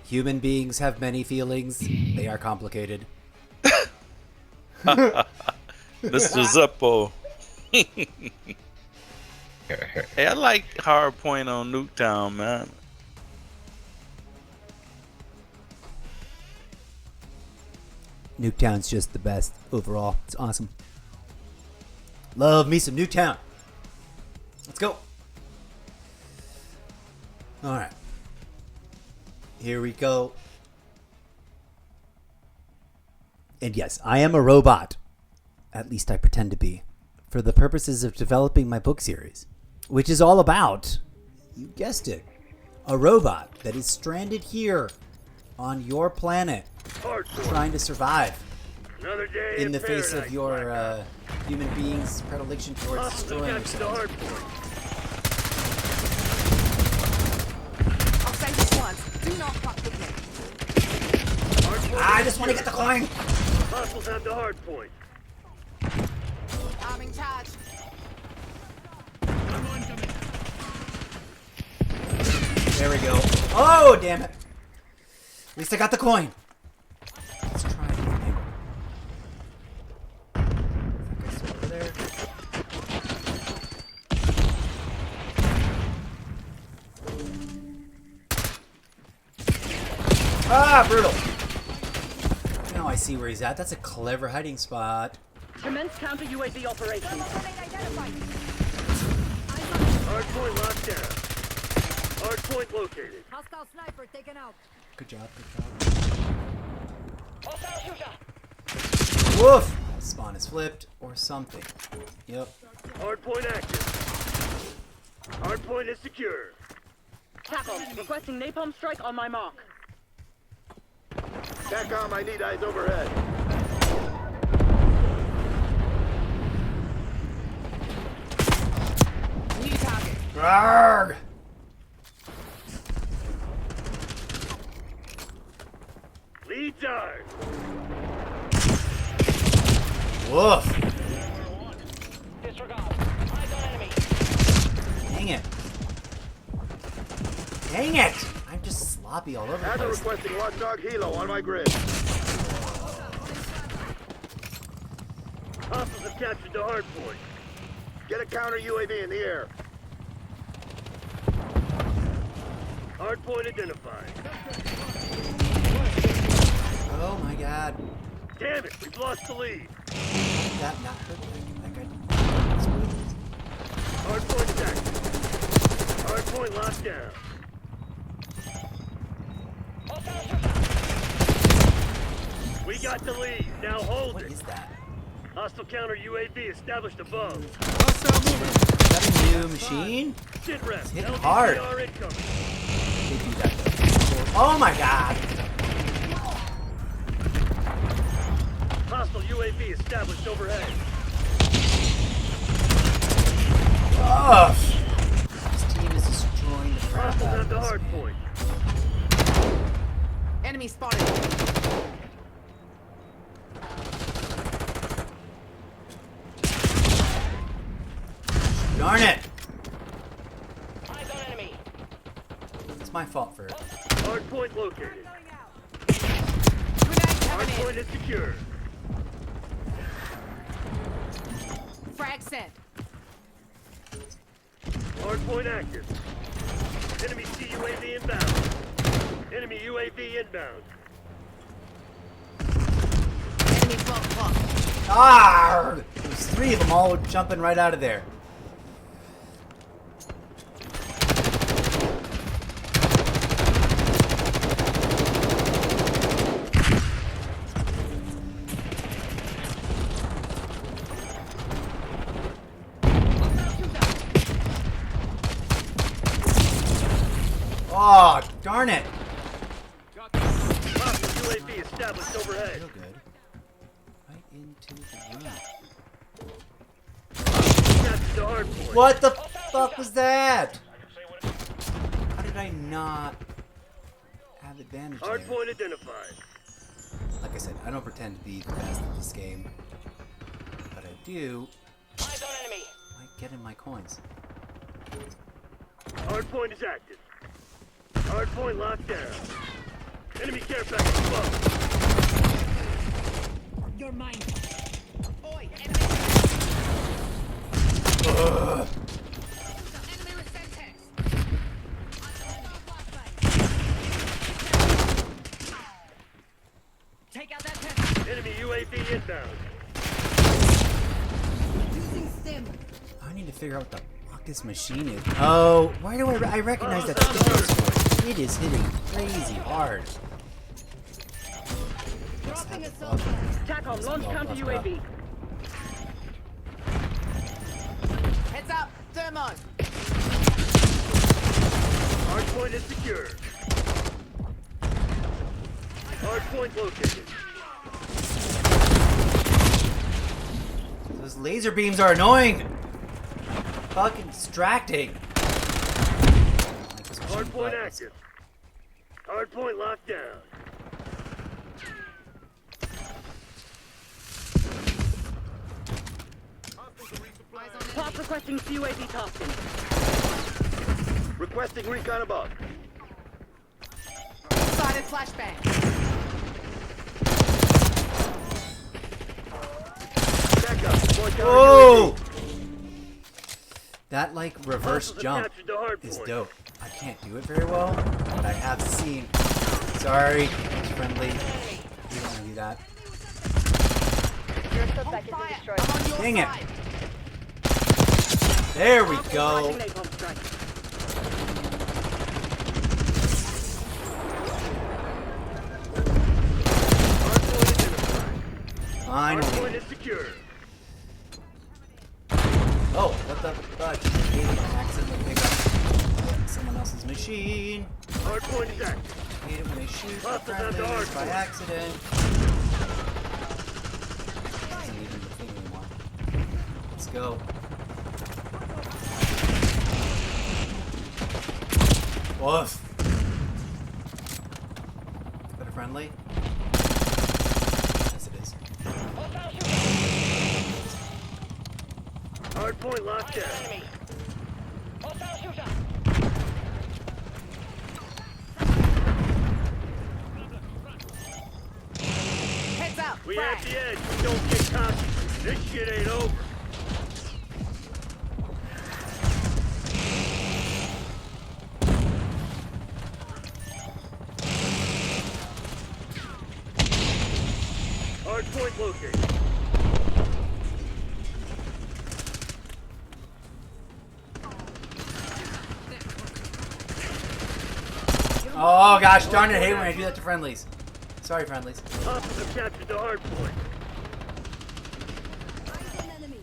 Human beings have many feelings. They are complicated. Mr. Zeppo. Hey, I like Hardpoint on Nuketown, man. Nuketown's just the best overall. It's awesome. Love me some Nuketown. Let's go. Alright. Here we go. And yes, I am a robot. At least I pretend to be. For the purposes of developing my book series. Which is all about, you guessed it, a robot that is stranded here on your planet. Trying to survive. Another day In the face of your human beings' predilection towards destroying yourselves. I'll say this once. Do not fuck with me. I just want to get the coin! Hostiles have the hard point. I'm in charge. There we go. Oh, damn it. At least I got the coin. Let's try it. Over there. Ah, brutal. Now I see where he's at. That's a clever hiding spot. Commence counter UAV operations. Hard point locked down. Hard point located. Hostile sniper taken out. Good job, good job. Woof! Spawn is flipped or something. Yep. Hard point active. Hard point is secure. Tackle. Requesting napalm strike on my mark. TACOM, I need eyes overhead. New target. Arrgh! Lead dart. Woof! Dang it. Dang it! I'm just sloppy all over the Adder place. requesting watchdog helo on my grid. Hostiles have captured the hard point. Get a counter UAV in the air. Hard point identified. Oh my god. Damn it, we've lost the lead. That not hurt that guy. Hard point is active. Hard point locked down. We got the lead. Now hold What it. is that? Hostile counter UAV established above. Is that a new machine? Sit rep. It's hitting hard. LDCR incoming. They do that though. Oh my god! Hostile UAV established overhead. Ugh! This team is destroying the crap Hostiles out at of the this, hard man. point. Enemy spotted. Darn it! Eyes on enemy. It's my fault for it. Hard point located. Grenade Hard coming point is secure. in. Frag set. Hard point active. Enemy CUAV inbound. Enemy UAV inbound. Enemy 12 o'clock. Ah! There's 3 of them all jumping right out of there. Oh, darn it! Hostile UAV established overhead. Real good. Right into the room. Captured the hard point. What the fuck was that? How did I not have advantage Hard there? point identified. Like I said, I don't pretend to be the best at this game, but I do Eyes on enemy. like getting my coins. Hard point is active. Hard point locked down. Enemy care package above. You're mine. Oi, enemy. Ugh. Enemy with Sentex. Take out that pest. Enemy UAV inbound. Using stim. I need to figure out what the fuck this machine is. Oh, why do I recognize that sword? It is hitting crazy hard. Dropping assault. TACOM, launch counter UAV. Heads up. Thermo. Hard point is secure. Hard point located. Those laser beams are annoying. Fucking distracting. Hard point active. Hard point locked down. Pop requesting UAV tasking. Requesting recon above. Sided flashbang. Back up. Point counter Whoa! UAV. That like reverse Hostiles have jump captured the hard is point. dope. I can't do it very well, but I have seen. Sorry, it's friendly. You don't want to do that. On fire. I'm on your Dang it. side. There we go. Flashing napalm strike. Hard point identified. Hard point Finally. is secure. Oh, what the fuck? I accidentally pick up someone else's machine. Hard point is active. I hate it when they shoot the Hostiles at the friendlies hard by point. accident. Isn't even the thing anymore. Let's go. Woof. Is that a friendly? Yes, it is. Hard point locked down. Enemy. Heads up. We Frag. have the edge. We don't get cocky. This shit ain't over. Hard point located. Oh gosh, darn it! I hate when I do that to friendlies. Sorry, friendlies. Hostiles have captured the hard point. Find an enemy.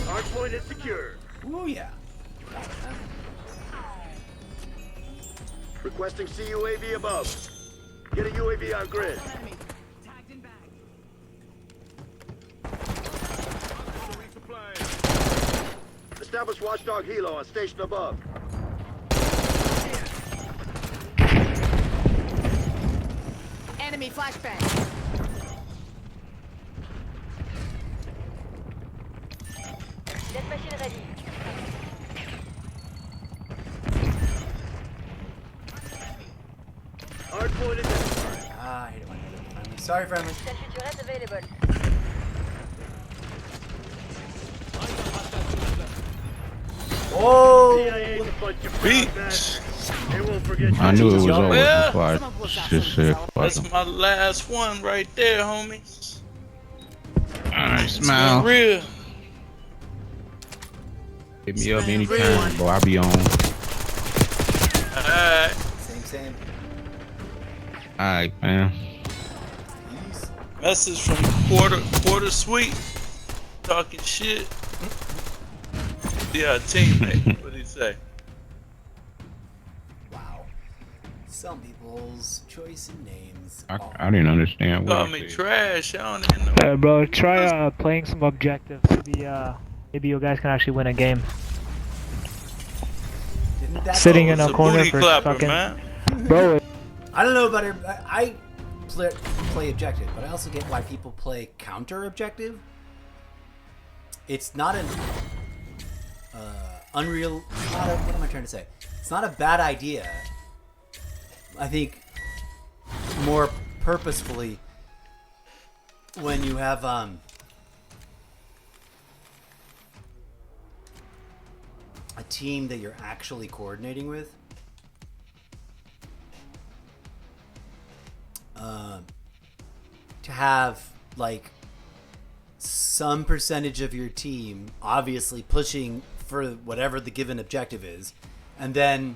Hard point is secure. Ooh, yeah. Requesting CUAV above. Get a UAV on grid. Enemy. Tagged and bagged. Establish watchdog helo on station above. Enemy flashbang. Jet machine ready. Hard point is Ah, I hate it when I hit friendly. Sorry, friendly. Self-turret available. Oh! CIA is a bunch of Beat. proud bastards. They won't forget I knew it was Yo. over Yeah. before I just said fuck That's him. my last one right there, homie. Alright, It's been smile. real. Hit me up anytime, bro. I'll be on. Alright. Same. Alright, man. Message from quarter sweet. Talking shit. Yeah, teammate. What'd he say? Wow. Some people's choice in names. I didn't understand Call what me he said. trash. I don't even know. Bro, try playing some objective. Maybe you guys can actually win a game. Didn't that Sitting in It's a a corner booty for clapper, fucking man. bro. I don't know about it. I play objective, but I also get why people play counter objective. It's not an unreal. What am I trying to say? It's not a bad idea. I think more purposefully when you have a team that you're actually coordinating with. To have like some percentage of your team obviously pushing for whatever the given objective is, and then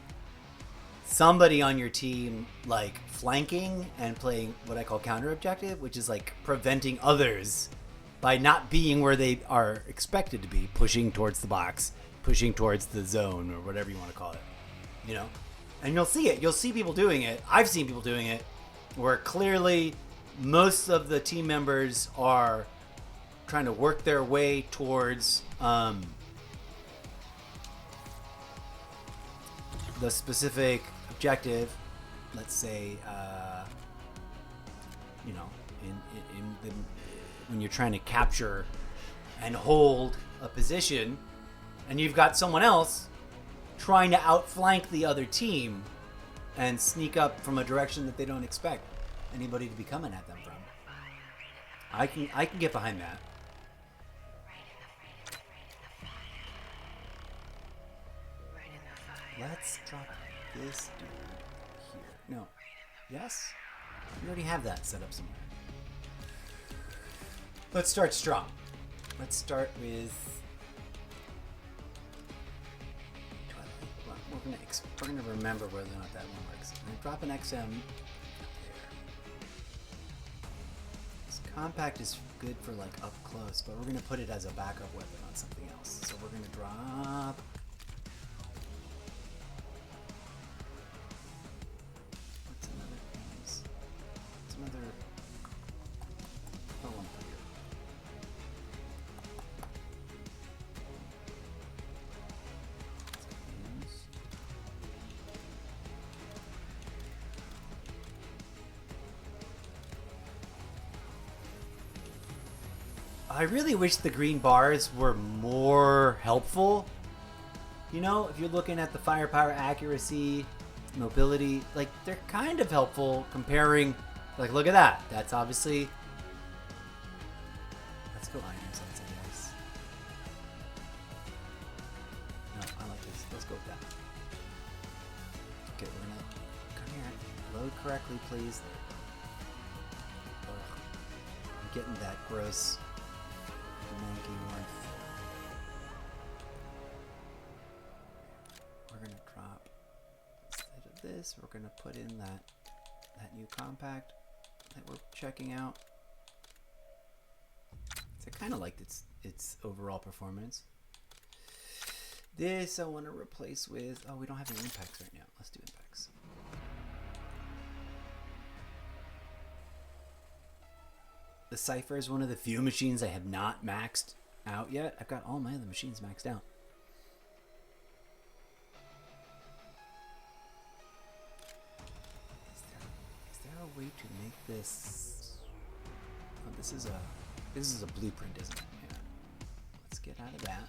somebody on your team like flanking and playing what I call counter objective, which is like preventing others by not being where they are expected to be, pushing towards the box, pushing towards the zone, or whatever you want to call it, you know. And you'll see it. You'll see people doing it. I've seen people doing it where clearly most of the team members are trying to work their way towards the specific objective. Let's say, you know, when you're trying to capture and hold a position, and you've got someone else trying to outflank the other team and sneak up from a direction that they don't expect anybody to be coming at them from. I can get behind that. Let's drop this dude here. No. Yes? We already have that set up somewhere. Let's start strong. Let's start with we're gonna remember whether or not that one works. I'm gonna drop an XM there. This compact is good for like up close, but we're gonna put it as a backup weapon on something else. So we're gonna drop. What's another piece? What's another? Oh, one for here. I really wish the green bars were more helpful. You know, if you're looking at the firepower, accuracy, mobility, like they're kind of helpful comparing. Like, look at that. That's obviously. Let's go iron sights, I guess. No, I like this. Let's go with that. Okay, we're gonna come here. Load correctly, please. Ugh. I'm getting that gross. Monkey North. We're gonna drop of this. We're going to put in that new compact that we're checking out. So I kind of liked its overall performance. This I want to replace with... Oh, we don't have any impacts right now. Let's do impacts. The Cypher is one of the few machines I have not maxed out yet. I've got all my other machines maxed out. Is there a way to make this... Oh, this is a blueprint, isn't it? Yeah. Let's get out of that.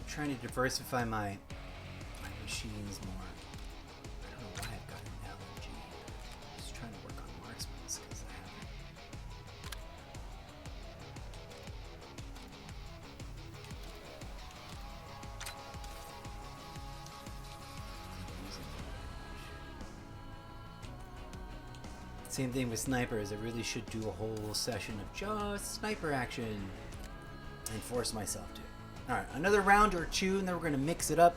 Trying to diversify my machines more. I don't know why I've got an allergy. Just trying to work on marksman's because I haven't. Same thing with snipers. I really should do a whole session of just sniper action and force myself to. Alright, another round or two, and then we're going to mix it up.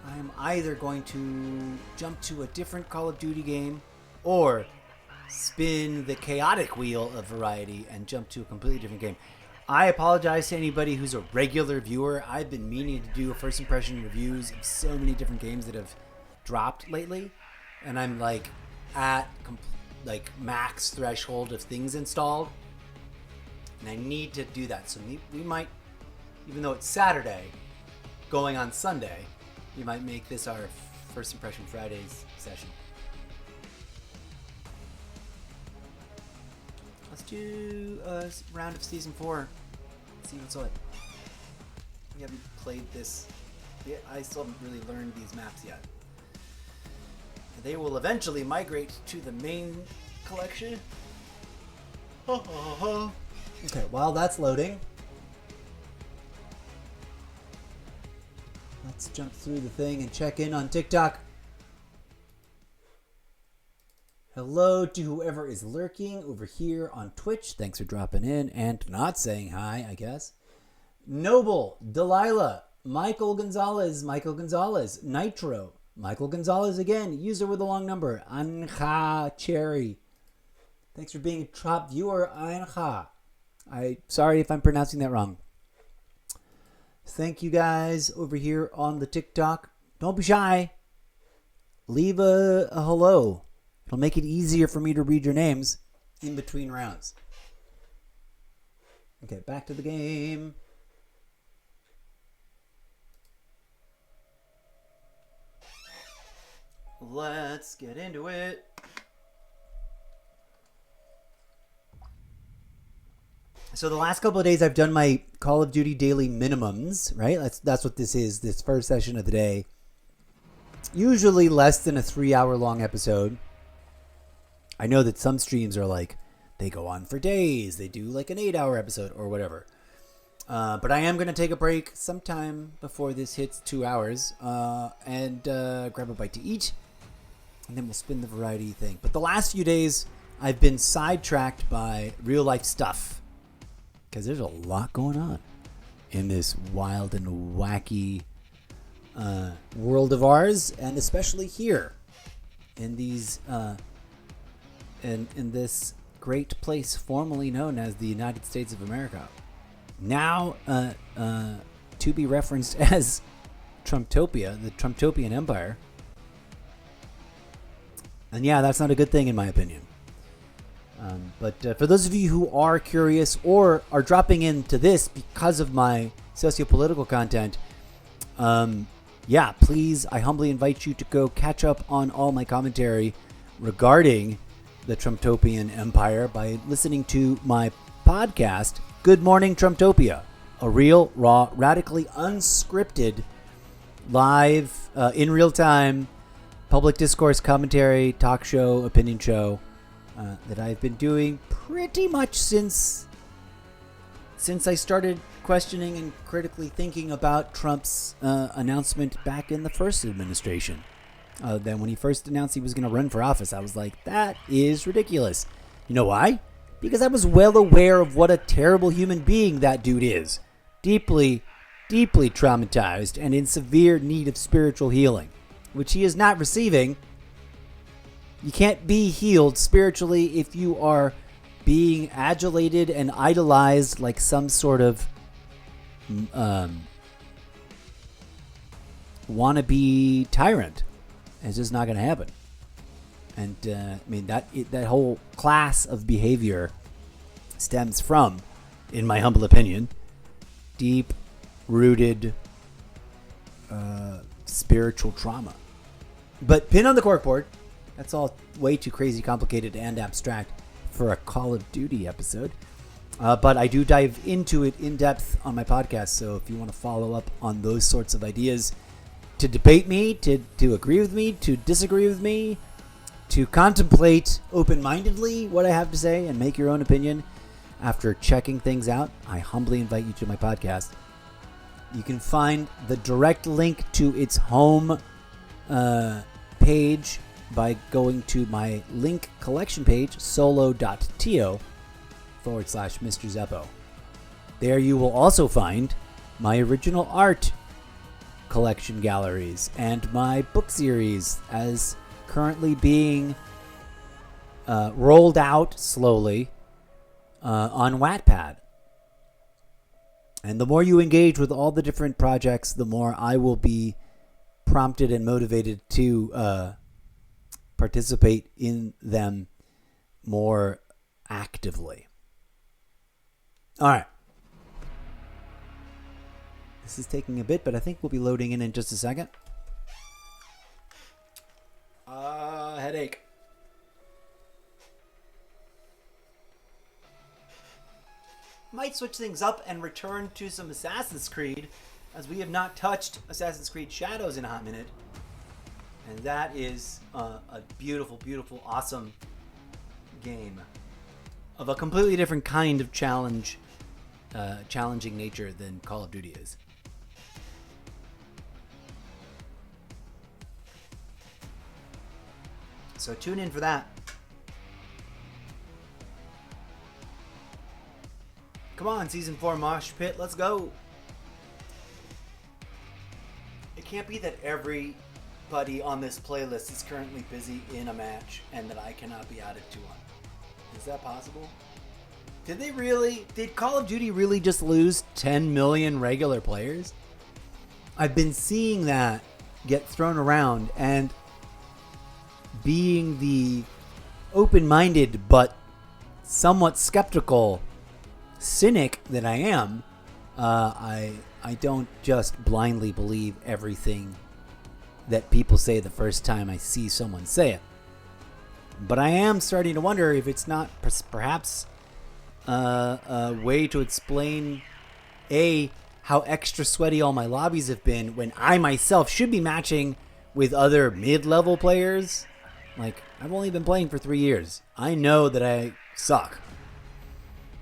I'm either going to jump to a different Call of Duty game or spin the chaotic wheel of variety and jump to a completely different game. I apologize to anybody who's a regular viewer. I've been meaning to do a first impression reviews of so many different games that have dropped lately, and I'm like at max threshold of things installed, and I need to do that. So we might, even though it's Saturday, going on Sunday, we might make this our First Impression Fridays session. Let's do a round of Season 4. See what's up. We haven't played this. I still haven't really learned these maps yet. They will eventually migrate to the main collection. Okay, while that's loading, let's jump through the thing and check in on TikTok. Hello to whoever is lurking over here on Twitch. Thanks for dropping in and not saying hi, I guess. Noble, Delilah, Michael Gonzalez, Nitro, Michael Gonzalez again, user with a long number, Anja Cherry. Thanks for being a top viewer, Anja. Sorry if I'm pronouncing that wrong. Thank you guys over here on the TikTok. Don't be shy. Leave a hello. It'll make it easier for me to read your names in between rounds. Okay, back to the game. Let's get into it. So the last couple of days I've done my Call of Duty daily minimums, right? That's what this is, this first session of the day. Usually less than a 3-hour long episode. I know that some streams are like, they go on for days. They do like an 8-hour episode or whatever. But I am going to take a break sometime before this hits 2 hours and grab a bite to eat. And then we'll spin the variety thing. But the last few days, I've been sidetracked by real life stuff. Because there's a lot going on in this wild and wacky world of ours. And especially here in these... in this great place formerly known as the United States of America. Now to be referenced as Trumptopia, the Trumptopian Empire. And yeah, that's not a good thing in my opinion. But for those of you who are curious or are dropping into this because of my socio-political content, yeah, please, I humbly invite you to go catch up on all my commentary regarding the Trumptopian Empire by listening to my podcast, Good Morning Trumptopia, a real, raw, radically unscripted, live, in real time, public discourse commentary, talk show, opinion show that I've been doing pretty much since I started questioning and critically thinking about Trump's announcement back in the first administration. Then when he first announced he was going to run for office, I was like, that is ridiculous. You know why? Because I was well aware of what a terrible human being that dude is. Deeply, deeply traumatized and in severe need of spiritual healing, which he is not receiving. You can't be healed spiritually if you are being adulated and idolized like some sort of wannabe tyrant. It's just not going to happen. And I mean that whole class of behavior stems from, in my humble opinion, deep-rooted spiritual trauma. But pin on the corkboard. That's all way too crazy, complicated, and abstract for a Call of Duty episode. But I do dive into it in depth on my podcast. So if you want to follow up on those sorts of ideas, to debate me, to agree with me, to disagree with me, to contemplate open-mindedly what I have to say and make your own opinion after checking things out, I humbly invite you to my podcast. You can find the direct link to its home page by going to my link collection page, solo.to/Mr. Zeppo. There you will also find my original art collection galleries and my book series as currently being rolled out slowly on Wattpad. And the more you engage with all the different projects, the more I will be prompted and motivated to participate in them more actively. All right. This is taking a bit, but I think we'll be loading in just a second. Headache. Might switch things up and return to some Assassin's Creed, as we have not touched Assassin's Creed Shadows in a hot minute. And that is a beautiful, beautiful, awesome game of a completely different kind of challenging nature than Call of Duty is. So tune in for that. Come on, Season 4 Mosh Pit, let's go. It can't be that everybody on this playlist is currently busy in a match and that I cannot be added to one. Is that possible? Did Call of Duty really just lose 10 million regular players? I've been seeing that get thrown around, and being the open-minded but somewhat skeptical cynic that I am, I don't just blindly believe everything that people say the first time I see someone say it. But I am starting to wonder if it's not perhaps a way to explain how extra sweaty all my lobbies have been when I myself should be matching with other mid-level players. Like, I've only been playing for 3 years. I know that I suck.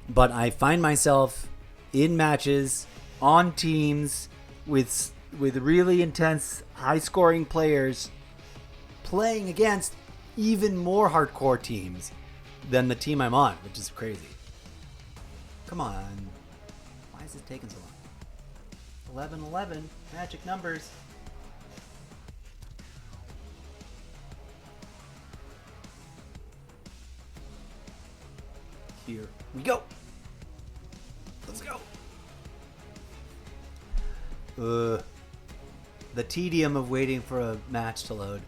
But I find myself in matches, on teams, with really intense, high-scoring players, playing against even more hardcore teams than the team I'm on, which is crazy. Come on. Why is this taking so long? 11-11, magic numbers. Here we go. Let's go. The tedium of waiting for a match to load.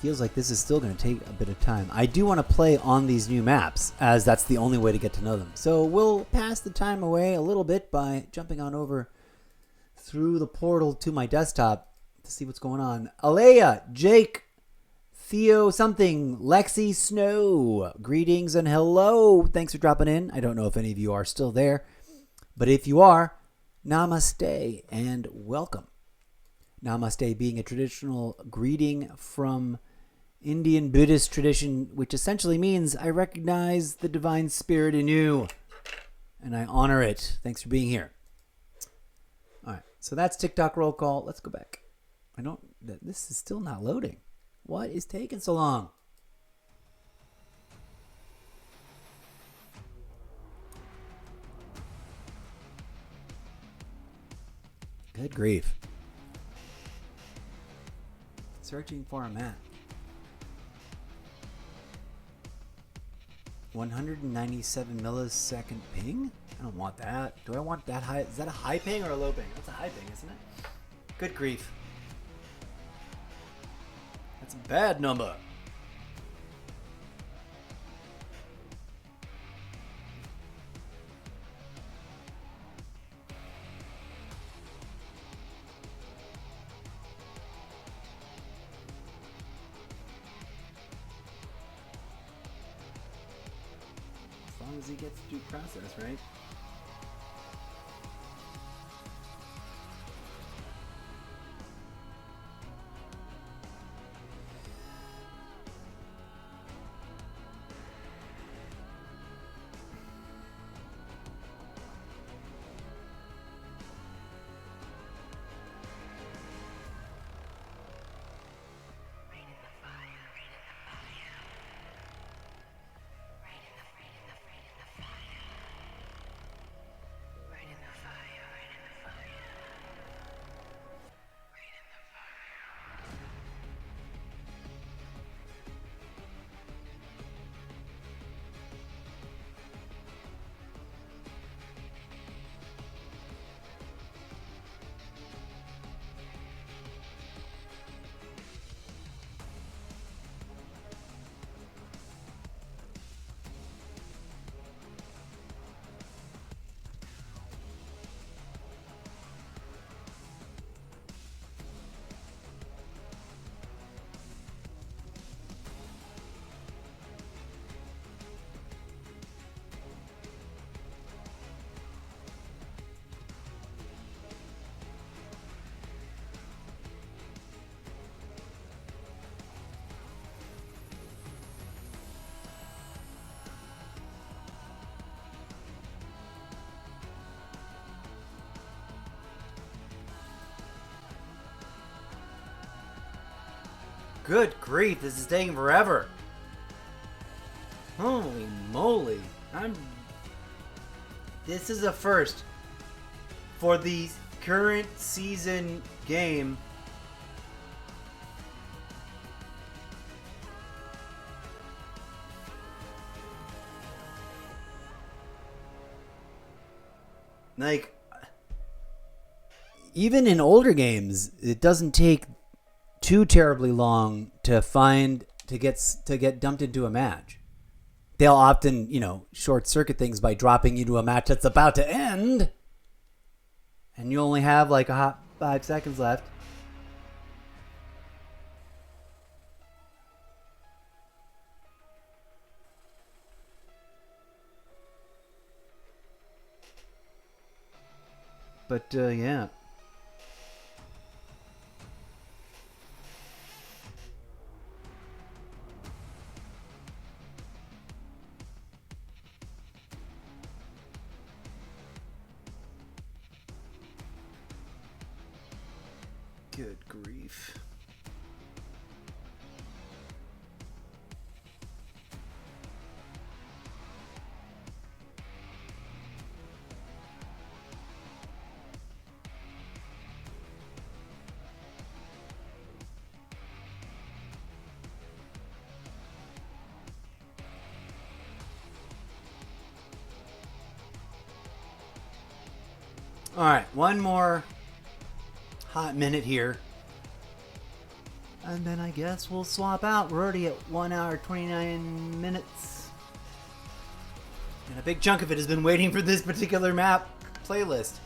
feels like this is still going to take a bit of time. I do want to play on these new maps, as that's the only way to get to know them. So we'll pass the time away a little bit by jumping on over through the portal to my desktop to see what's going on. Alea, Jake, Theo something, Lexi Snow, greetings and hello. Thanks for dropping in. I don't know if any of you are still there, but if you are, namaste and welcome. Namaste being a traditional greeting from Indian Buddhist tradition, which essentially means I recognize the divine spirit in you and I honor it. Thanks for being here. All right, so that's TikTok roll call. Let's go back. This is still not loading. What is taking so long? Good grief. Searching for a map. 197 millisecond ping? I don't want that. Do I want that high? Is that a high ping or a low ping? That's a high ping, isn't it? Good grief. That's a bad number. As long as he gets due process, right? Good grief, this is taking forever. Holy moly. This is a first for the current season game. Like, even in older games, it doesn't take too terribly long to get dumped into a match. They'll often, short circuit things by dropping you to a match that's about to end, and you only have like a hot 5 seconds left. But yeah. Good grief. All right, one more hot minute here. And then I guess we'll swap out. We're already at 1 hour, 29 minutes. And a big chunk of it has been waiting for this particular map playlist.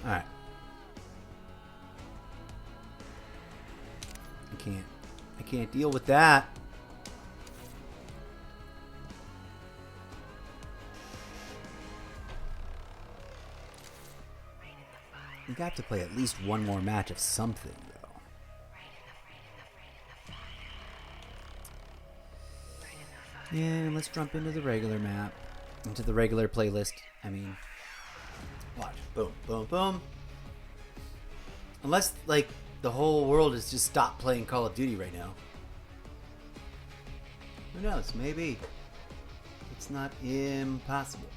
Alright. I can't deal with that. We got to play at least one more match of something, though. Yeah, let's jump into the regular map. Into the regular playlist. I mean, watch. Boom, boom, boom. Unless, like, the whole world has just stopped playing Call of Duty right now. Who knows? Maybe. It's not impossible.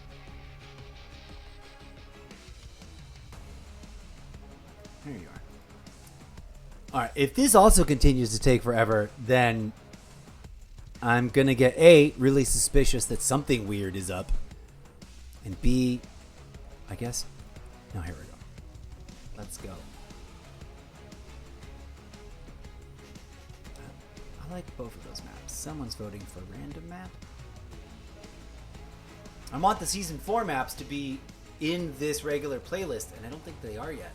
There you are. Alright, if this also continues to take forever, then I'm gonna get A, really suspicious that something weird is up. And B, I guess... No, here we go. Let's go. I like both of those maps. Someone's voting for random map. I want the Season 4 maps to be in this regular playlist, and I don't think they are yet.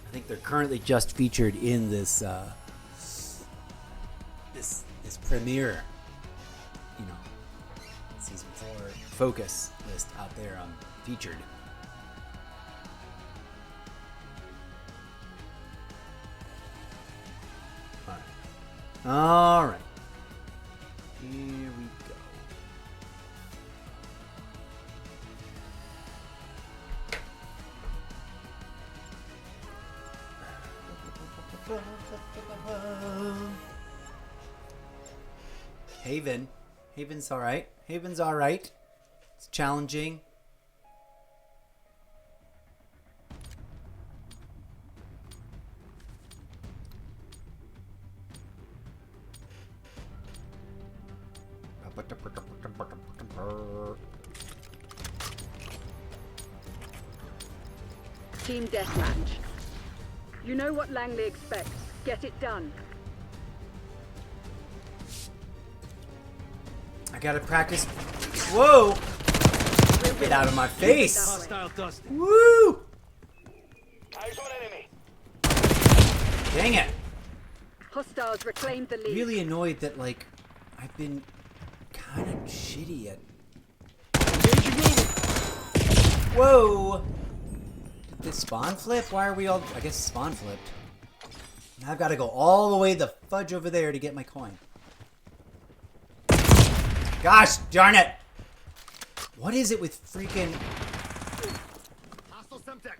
I think they're currently just featured in this this premiere, you know, Season 4 focus list out there on featured. All right. Here we go. Haven. Haven's alright. Haven's alright. It's challenging. Team deathmatch. You know what Langley expects. Get it done. I gotta practice. Whoa! Get out of my face! Hostile dusted. Woo! Eyes on enemy. Dang it! Hostiles reclaimed the lead. Really annoyed that, like, I've been kind of shitty at. Whoa! Did this spawn flip? Why are we all? I guess spawn flipped. Now I've got to go all the way the fudge over there to get my coin. Gosh darn it! What is it with freaking? Hostile Semtex.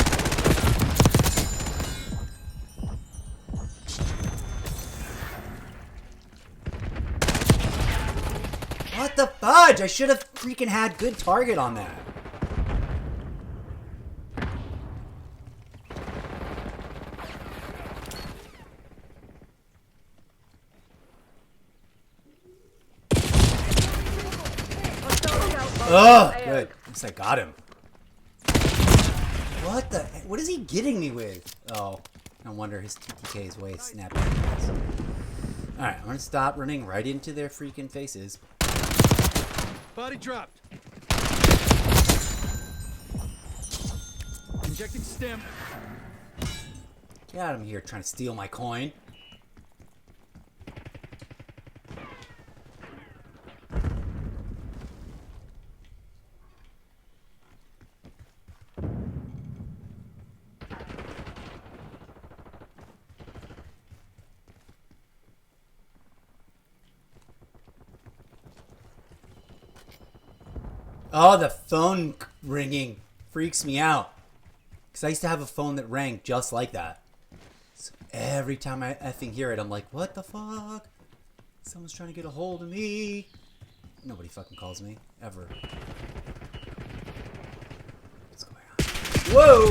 What the fudge? I should have freaking had good target on that. Oh, good. At least I got him. What the? What is he getting me with? Oh, no wonder his TTK is way snappy. Alright, I'm gonna stop running right into their freaking faces. Body dropped. Injecting stim. Get out of here trying to steal my coin. Oh, the phone ringing freaks me out. Because I used to have a phone that rang just like that. So every time I effing hear it, I'm like, what the fuck? Someone's trying to get a hold of me. Nobody fucking calls me. Ever. What's going on? Whoa!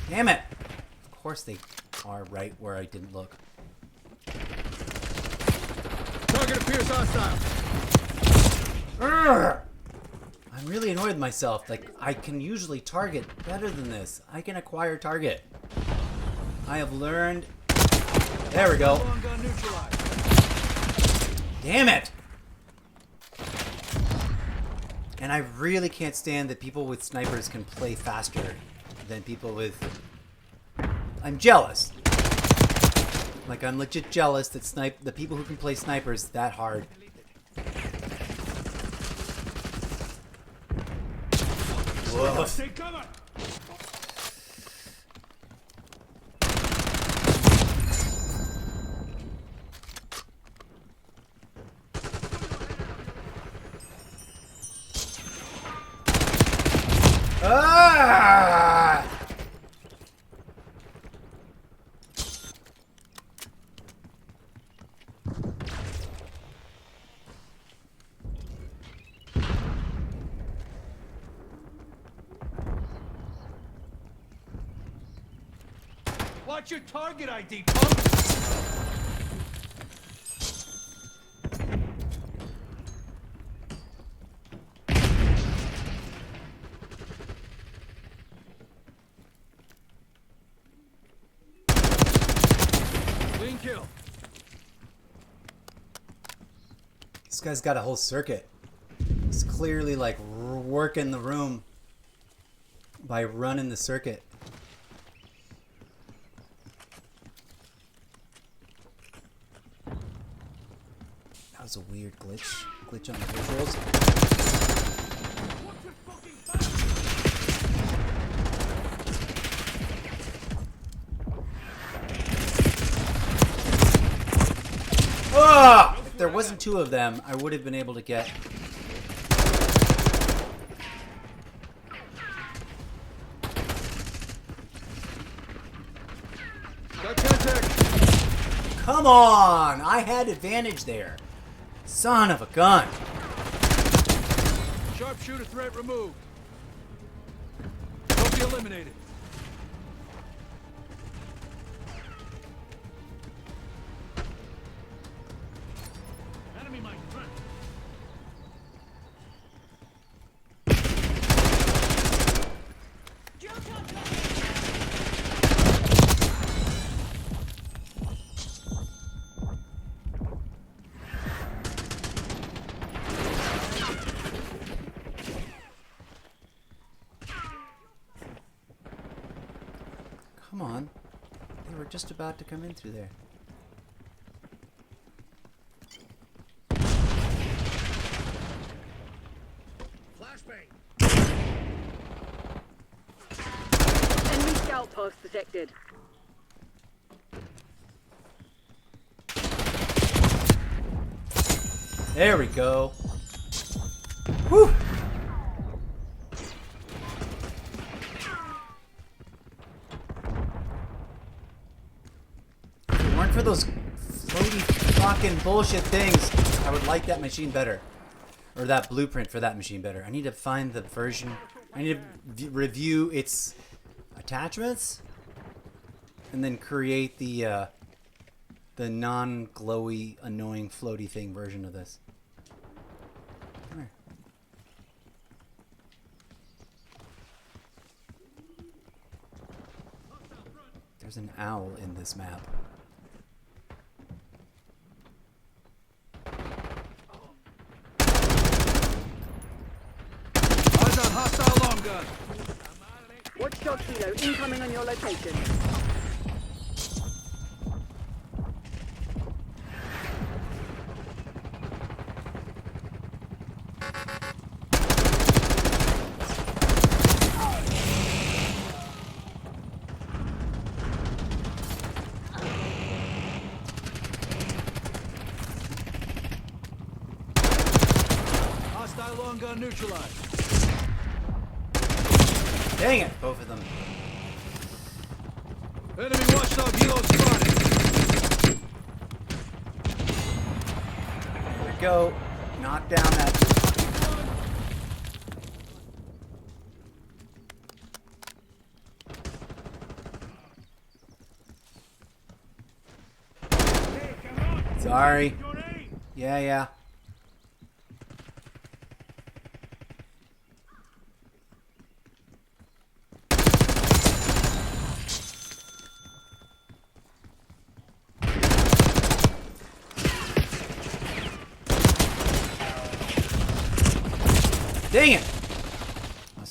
Damn it! Of course they are right where I didn't look. Target appears hostile. Urgh! I'm really annoyed with myself. Like, I can usually target better than this. I can acquire target. I have learned. There we go. Long gun neutralized. Damn it! And I really can't stand that people with snipers can play faster than people with... I'm jealous. Like, I'm legit jealous that the people who can play snipers that hard. Whoa. Ah! Watch your target ID, punk! Clean kill. This guy's got a whole circuit. He's clearly like working the room by running the circuit. That was a weird glitch on the visuals. Ah! If there wasn't two of them, I would have been able to get... Got contact. Come on! I had advantage there. Son of a gun. Sharpshooter threat removed. Don't be eliminated. Enemy mine front. Come on. They were just about to come in through there. Flashbang. Enemy scout post detected. There we go. Whew. If it weren't for those floaty fucking bullshit things, I would like that machine better. Or that blueprint for that machine better. I need to find the version. I need to review its attachments. And then create the non-glowy, annoying, floaty thing version of this. Come here. There's an owl in this map. Eyes on hostile long gun. Watch dog kilo incoming on your location. Hostile long gun neutralized. Dang it, both of them. Enemy watchdog helo spotted. There we go. Knock down that. Sorry. Yeah.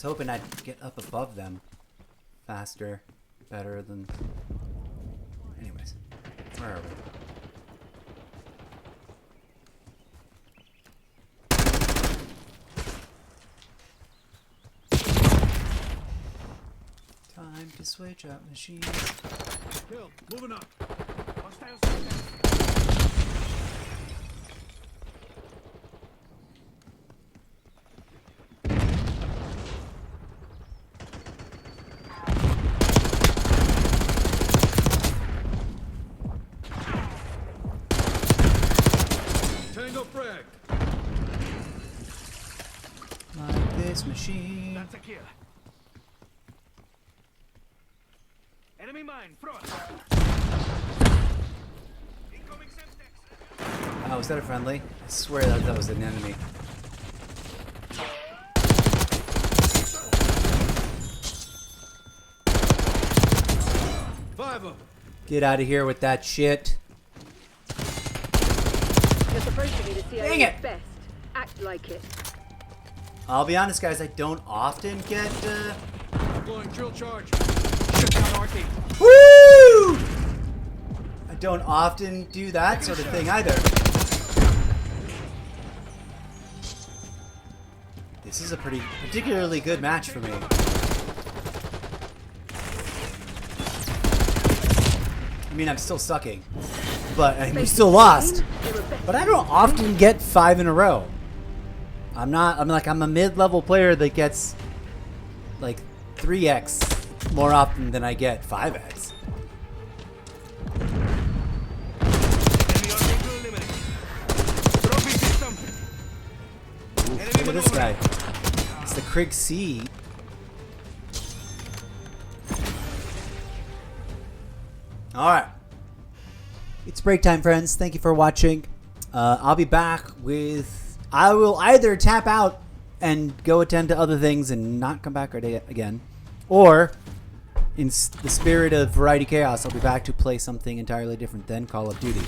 hoping I'd get up above them faster, better than... Anyways, where are we? Time to switch up machines. Kill. Moving up. Tango frag. Like this machine. That's a kill. Enemy mine. Front. Incoming Semtex. Oh, was that a friendly? I swear that was an enemy. Five of them. Get out of here with that shit. You're supposed to be the CIA Dang it! best. Act like it. I'll be honest, guys, I don't often get, Deploying drill charge. Shut down RT. Woo! I don't often do that sort of thing either. This is a particularly good match for me. I mean, I'm still sucking, but we still lost. But I don't often get 5 in a row. I'm a mid-level player that gets like 3x more often than I get 5x. Ooh, look at this guy. It's the Krieg C. Alright. It's break time, friends. Thank you for watching. I'll be back with... I will either tap out and go attend to other things and not come back again. Or, in the spirit of Variety Chaos, I'll be back to play something entirely different than Call of Duty.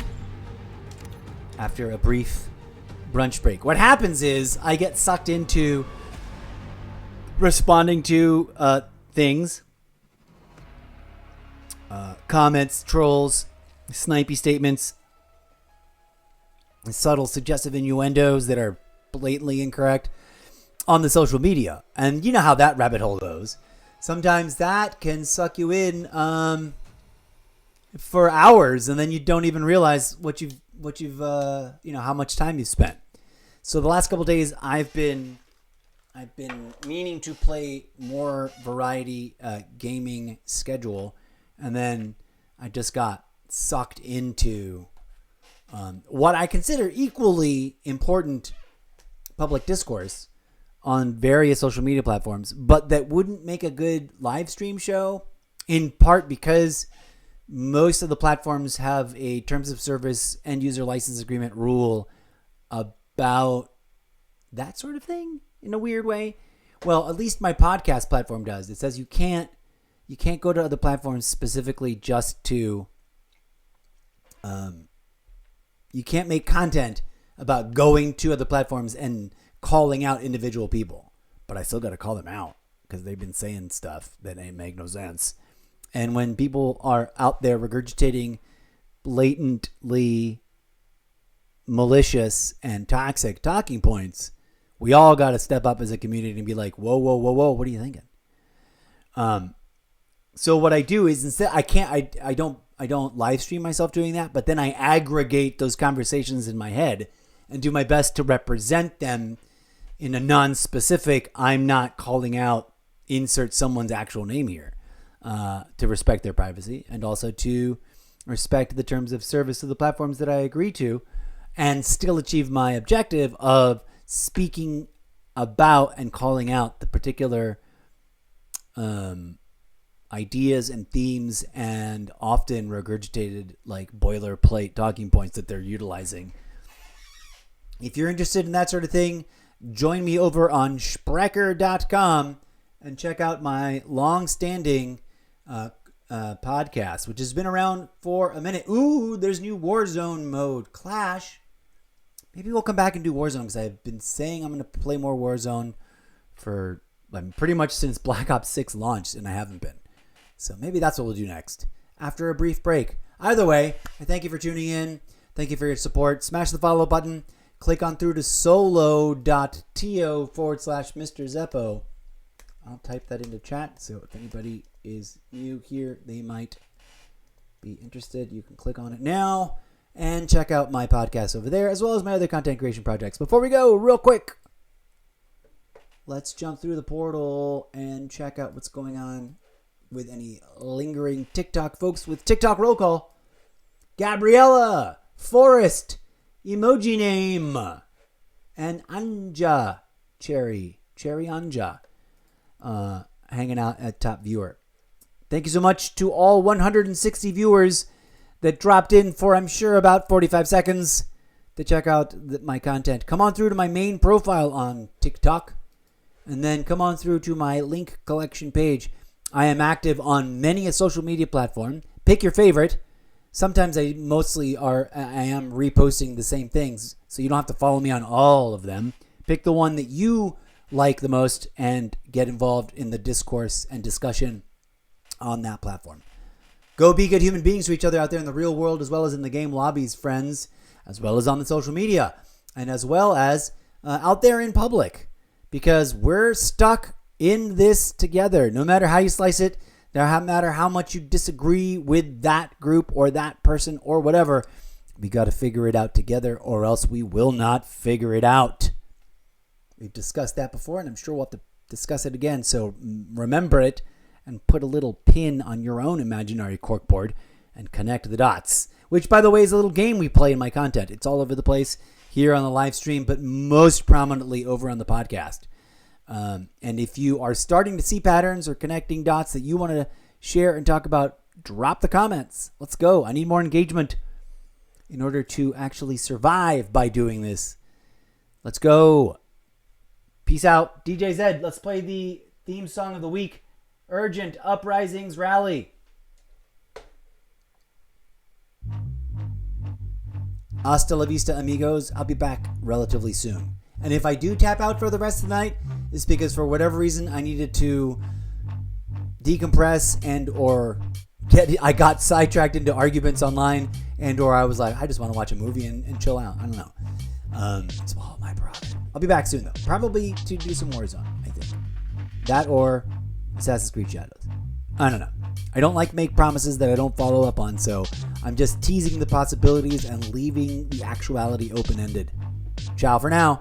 After a brief brunch break. What happens is, I get sucked into responding to things. Comments, trolls, snipey statements, subtle suggestive innuendos that are blatantly incorrect on the social media. And you know how that rabbit hole goes. Sometimes that can suck you in for hours, and then you don't even realize what you've how much time you've spent. So the last couple of days I've been meaning to play more variety gaming schedule, and then I just got sucked into what I consider equally important public discourse on various social media platforms, but that wouldn't make a good live stream show, in part because most of the platforms have a terms of service end user license agreement rule about that sort of thing in a weird way. Well, at least my podcast platform does. It says you can't go to other platforms specifically just to you can't make content about going to other platforms and calling out individual people. But I still got to call them out because they've been saying stuff that ain't make no sense. And when people are out there regurgitating blatantly malicious and toxic talking points, we all got to step up as a community and be like, whoa, whoa, whoa, whoa, what are you thinking? So what I do is instead I don't live stream myself doing that, but then I aggregate those conversations in my head and do my best to represent them in a non-specific, I'm not calling out, insert someone's actual name here, to respect their privacy and also to respect the terms of service of the platforms that I agree to, and still achieve my objective of speaking about and calling out the particular ideas and themes and often regurgitated like boilerplate talking points that they're utilizing. If you're interested in that sort of thing, join me over on Sprecher.com and check out my long-standing podcast, which has been around for a minute. Ooh, there's new Warzone mode, Clash. Maybe we'll come back and do Warzone because I've been saying I'm going to play more Warzone for pretty much since Black Ops 6 launched, and I haven't been. So maybe that's what we'll do next, after a brief break. Either way, I thank you for tuning in. Thank you for your support. Smash the follow button. Click on through to solo.to/Mr. Zeppo. I'll type that into chat, so if anybody is new here, they might be interested. You can click on it now and check out my podcast over there, as well as my other content creation projects. Before we go, real quick, let's jump through the portal and check out what's going on with any lingering TikTok folks with TikTok roll call. Gabriella, Forrest, Emoji Name, and Anja, Cherry Anja, hanging out at top viewer. Thank you so much to all 160 viewers that dropped in for, I'm sure, about 45 seconds to check out my content. Come on through to my main profile on TikTok, and then come on through to my link collection page. I am active on many a social media platform. Pick your favorite. Sometimes I am reposting the same things, so you don't have to follow me on all of them. Pick the one that you like the most and get involved in the discourse and discussion on that platform. Go be good human beings to each other out there in the real world, as well as in the game lobbies, friends, as well as on the social media, and as well as out there in public, because we're stuck in this together. No matter how you slice it, no matter how much you disagree with that group or that person or whatever, we got to figure it out together, or else we will not figure it out. We've discussed that before, and I'm sure we'll have to discuss it again. So remember it and put a little pin on your own imaginary corkboard and connect the dots, which, by the way, is a little game we play in my content. It's all over the place here on the live stream, but most prominently over on the podcast. And if you are starting to see patterns or connecting dots that you want to share and talk about, drop the comments. Let's go. I need more engagement in order to actually survive by doing this. Let's go. Peace out. DJ Zed, let's play the theme song of the week. Urgent Uprisings Rally. Hasta la vista, amigos. I'll be back relatively soon. And if I do tap out for the rest of the night, it's because for whatever reason I needed to decompress I got sidetracked into arguments online, and or I was like, I just want to watch a movie and chill out. I don't know. It's all my problem. I'll be back soon though. Probably to do some Warzone, I think. That or Assassin's Creed Shadows. I don't know. I don't like make promises that I don't follow up on, so I'm just teasing the possibilities and leaving the actuality open-ended. Ciao for now.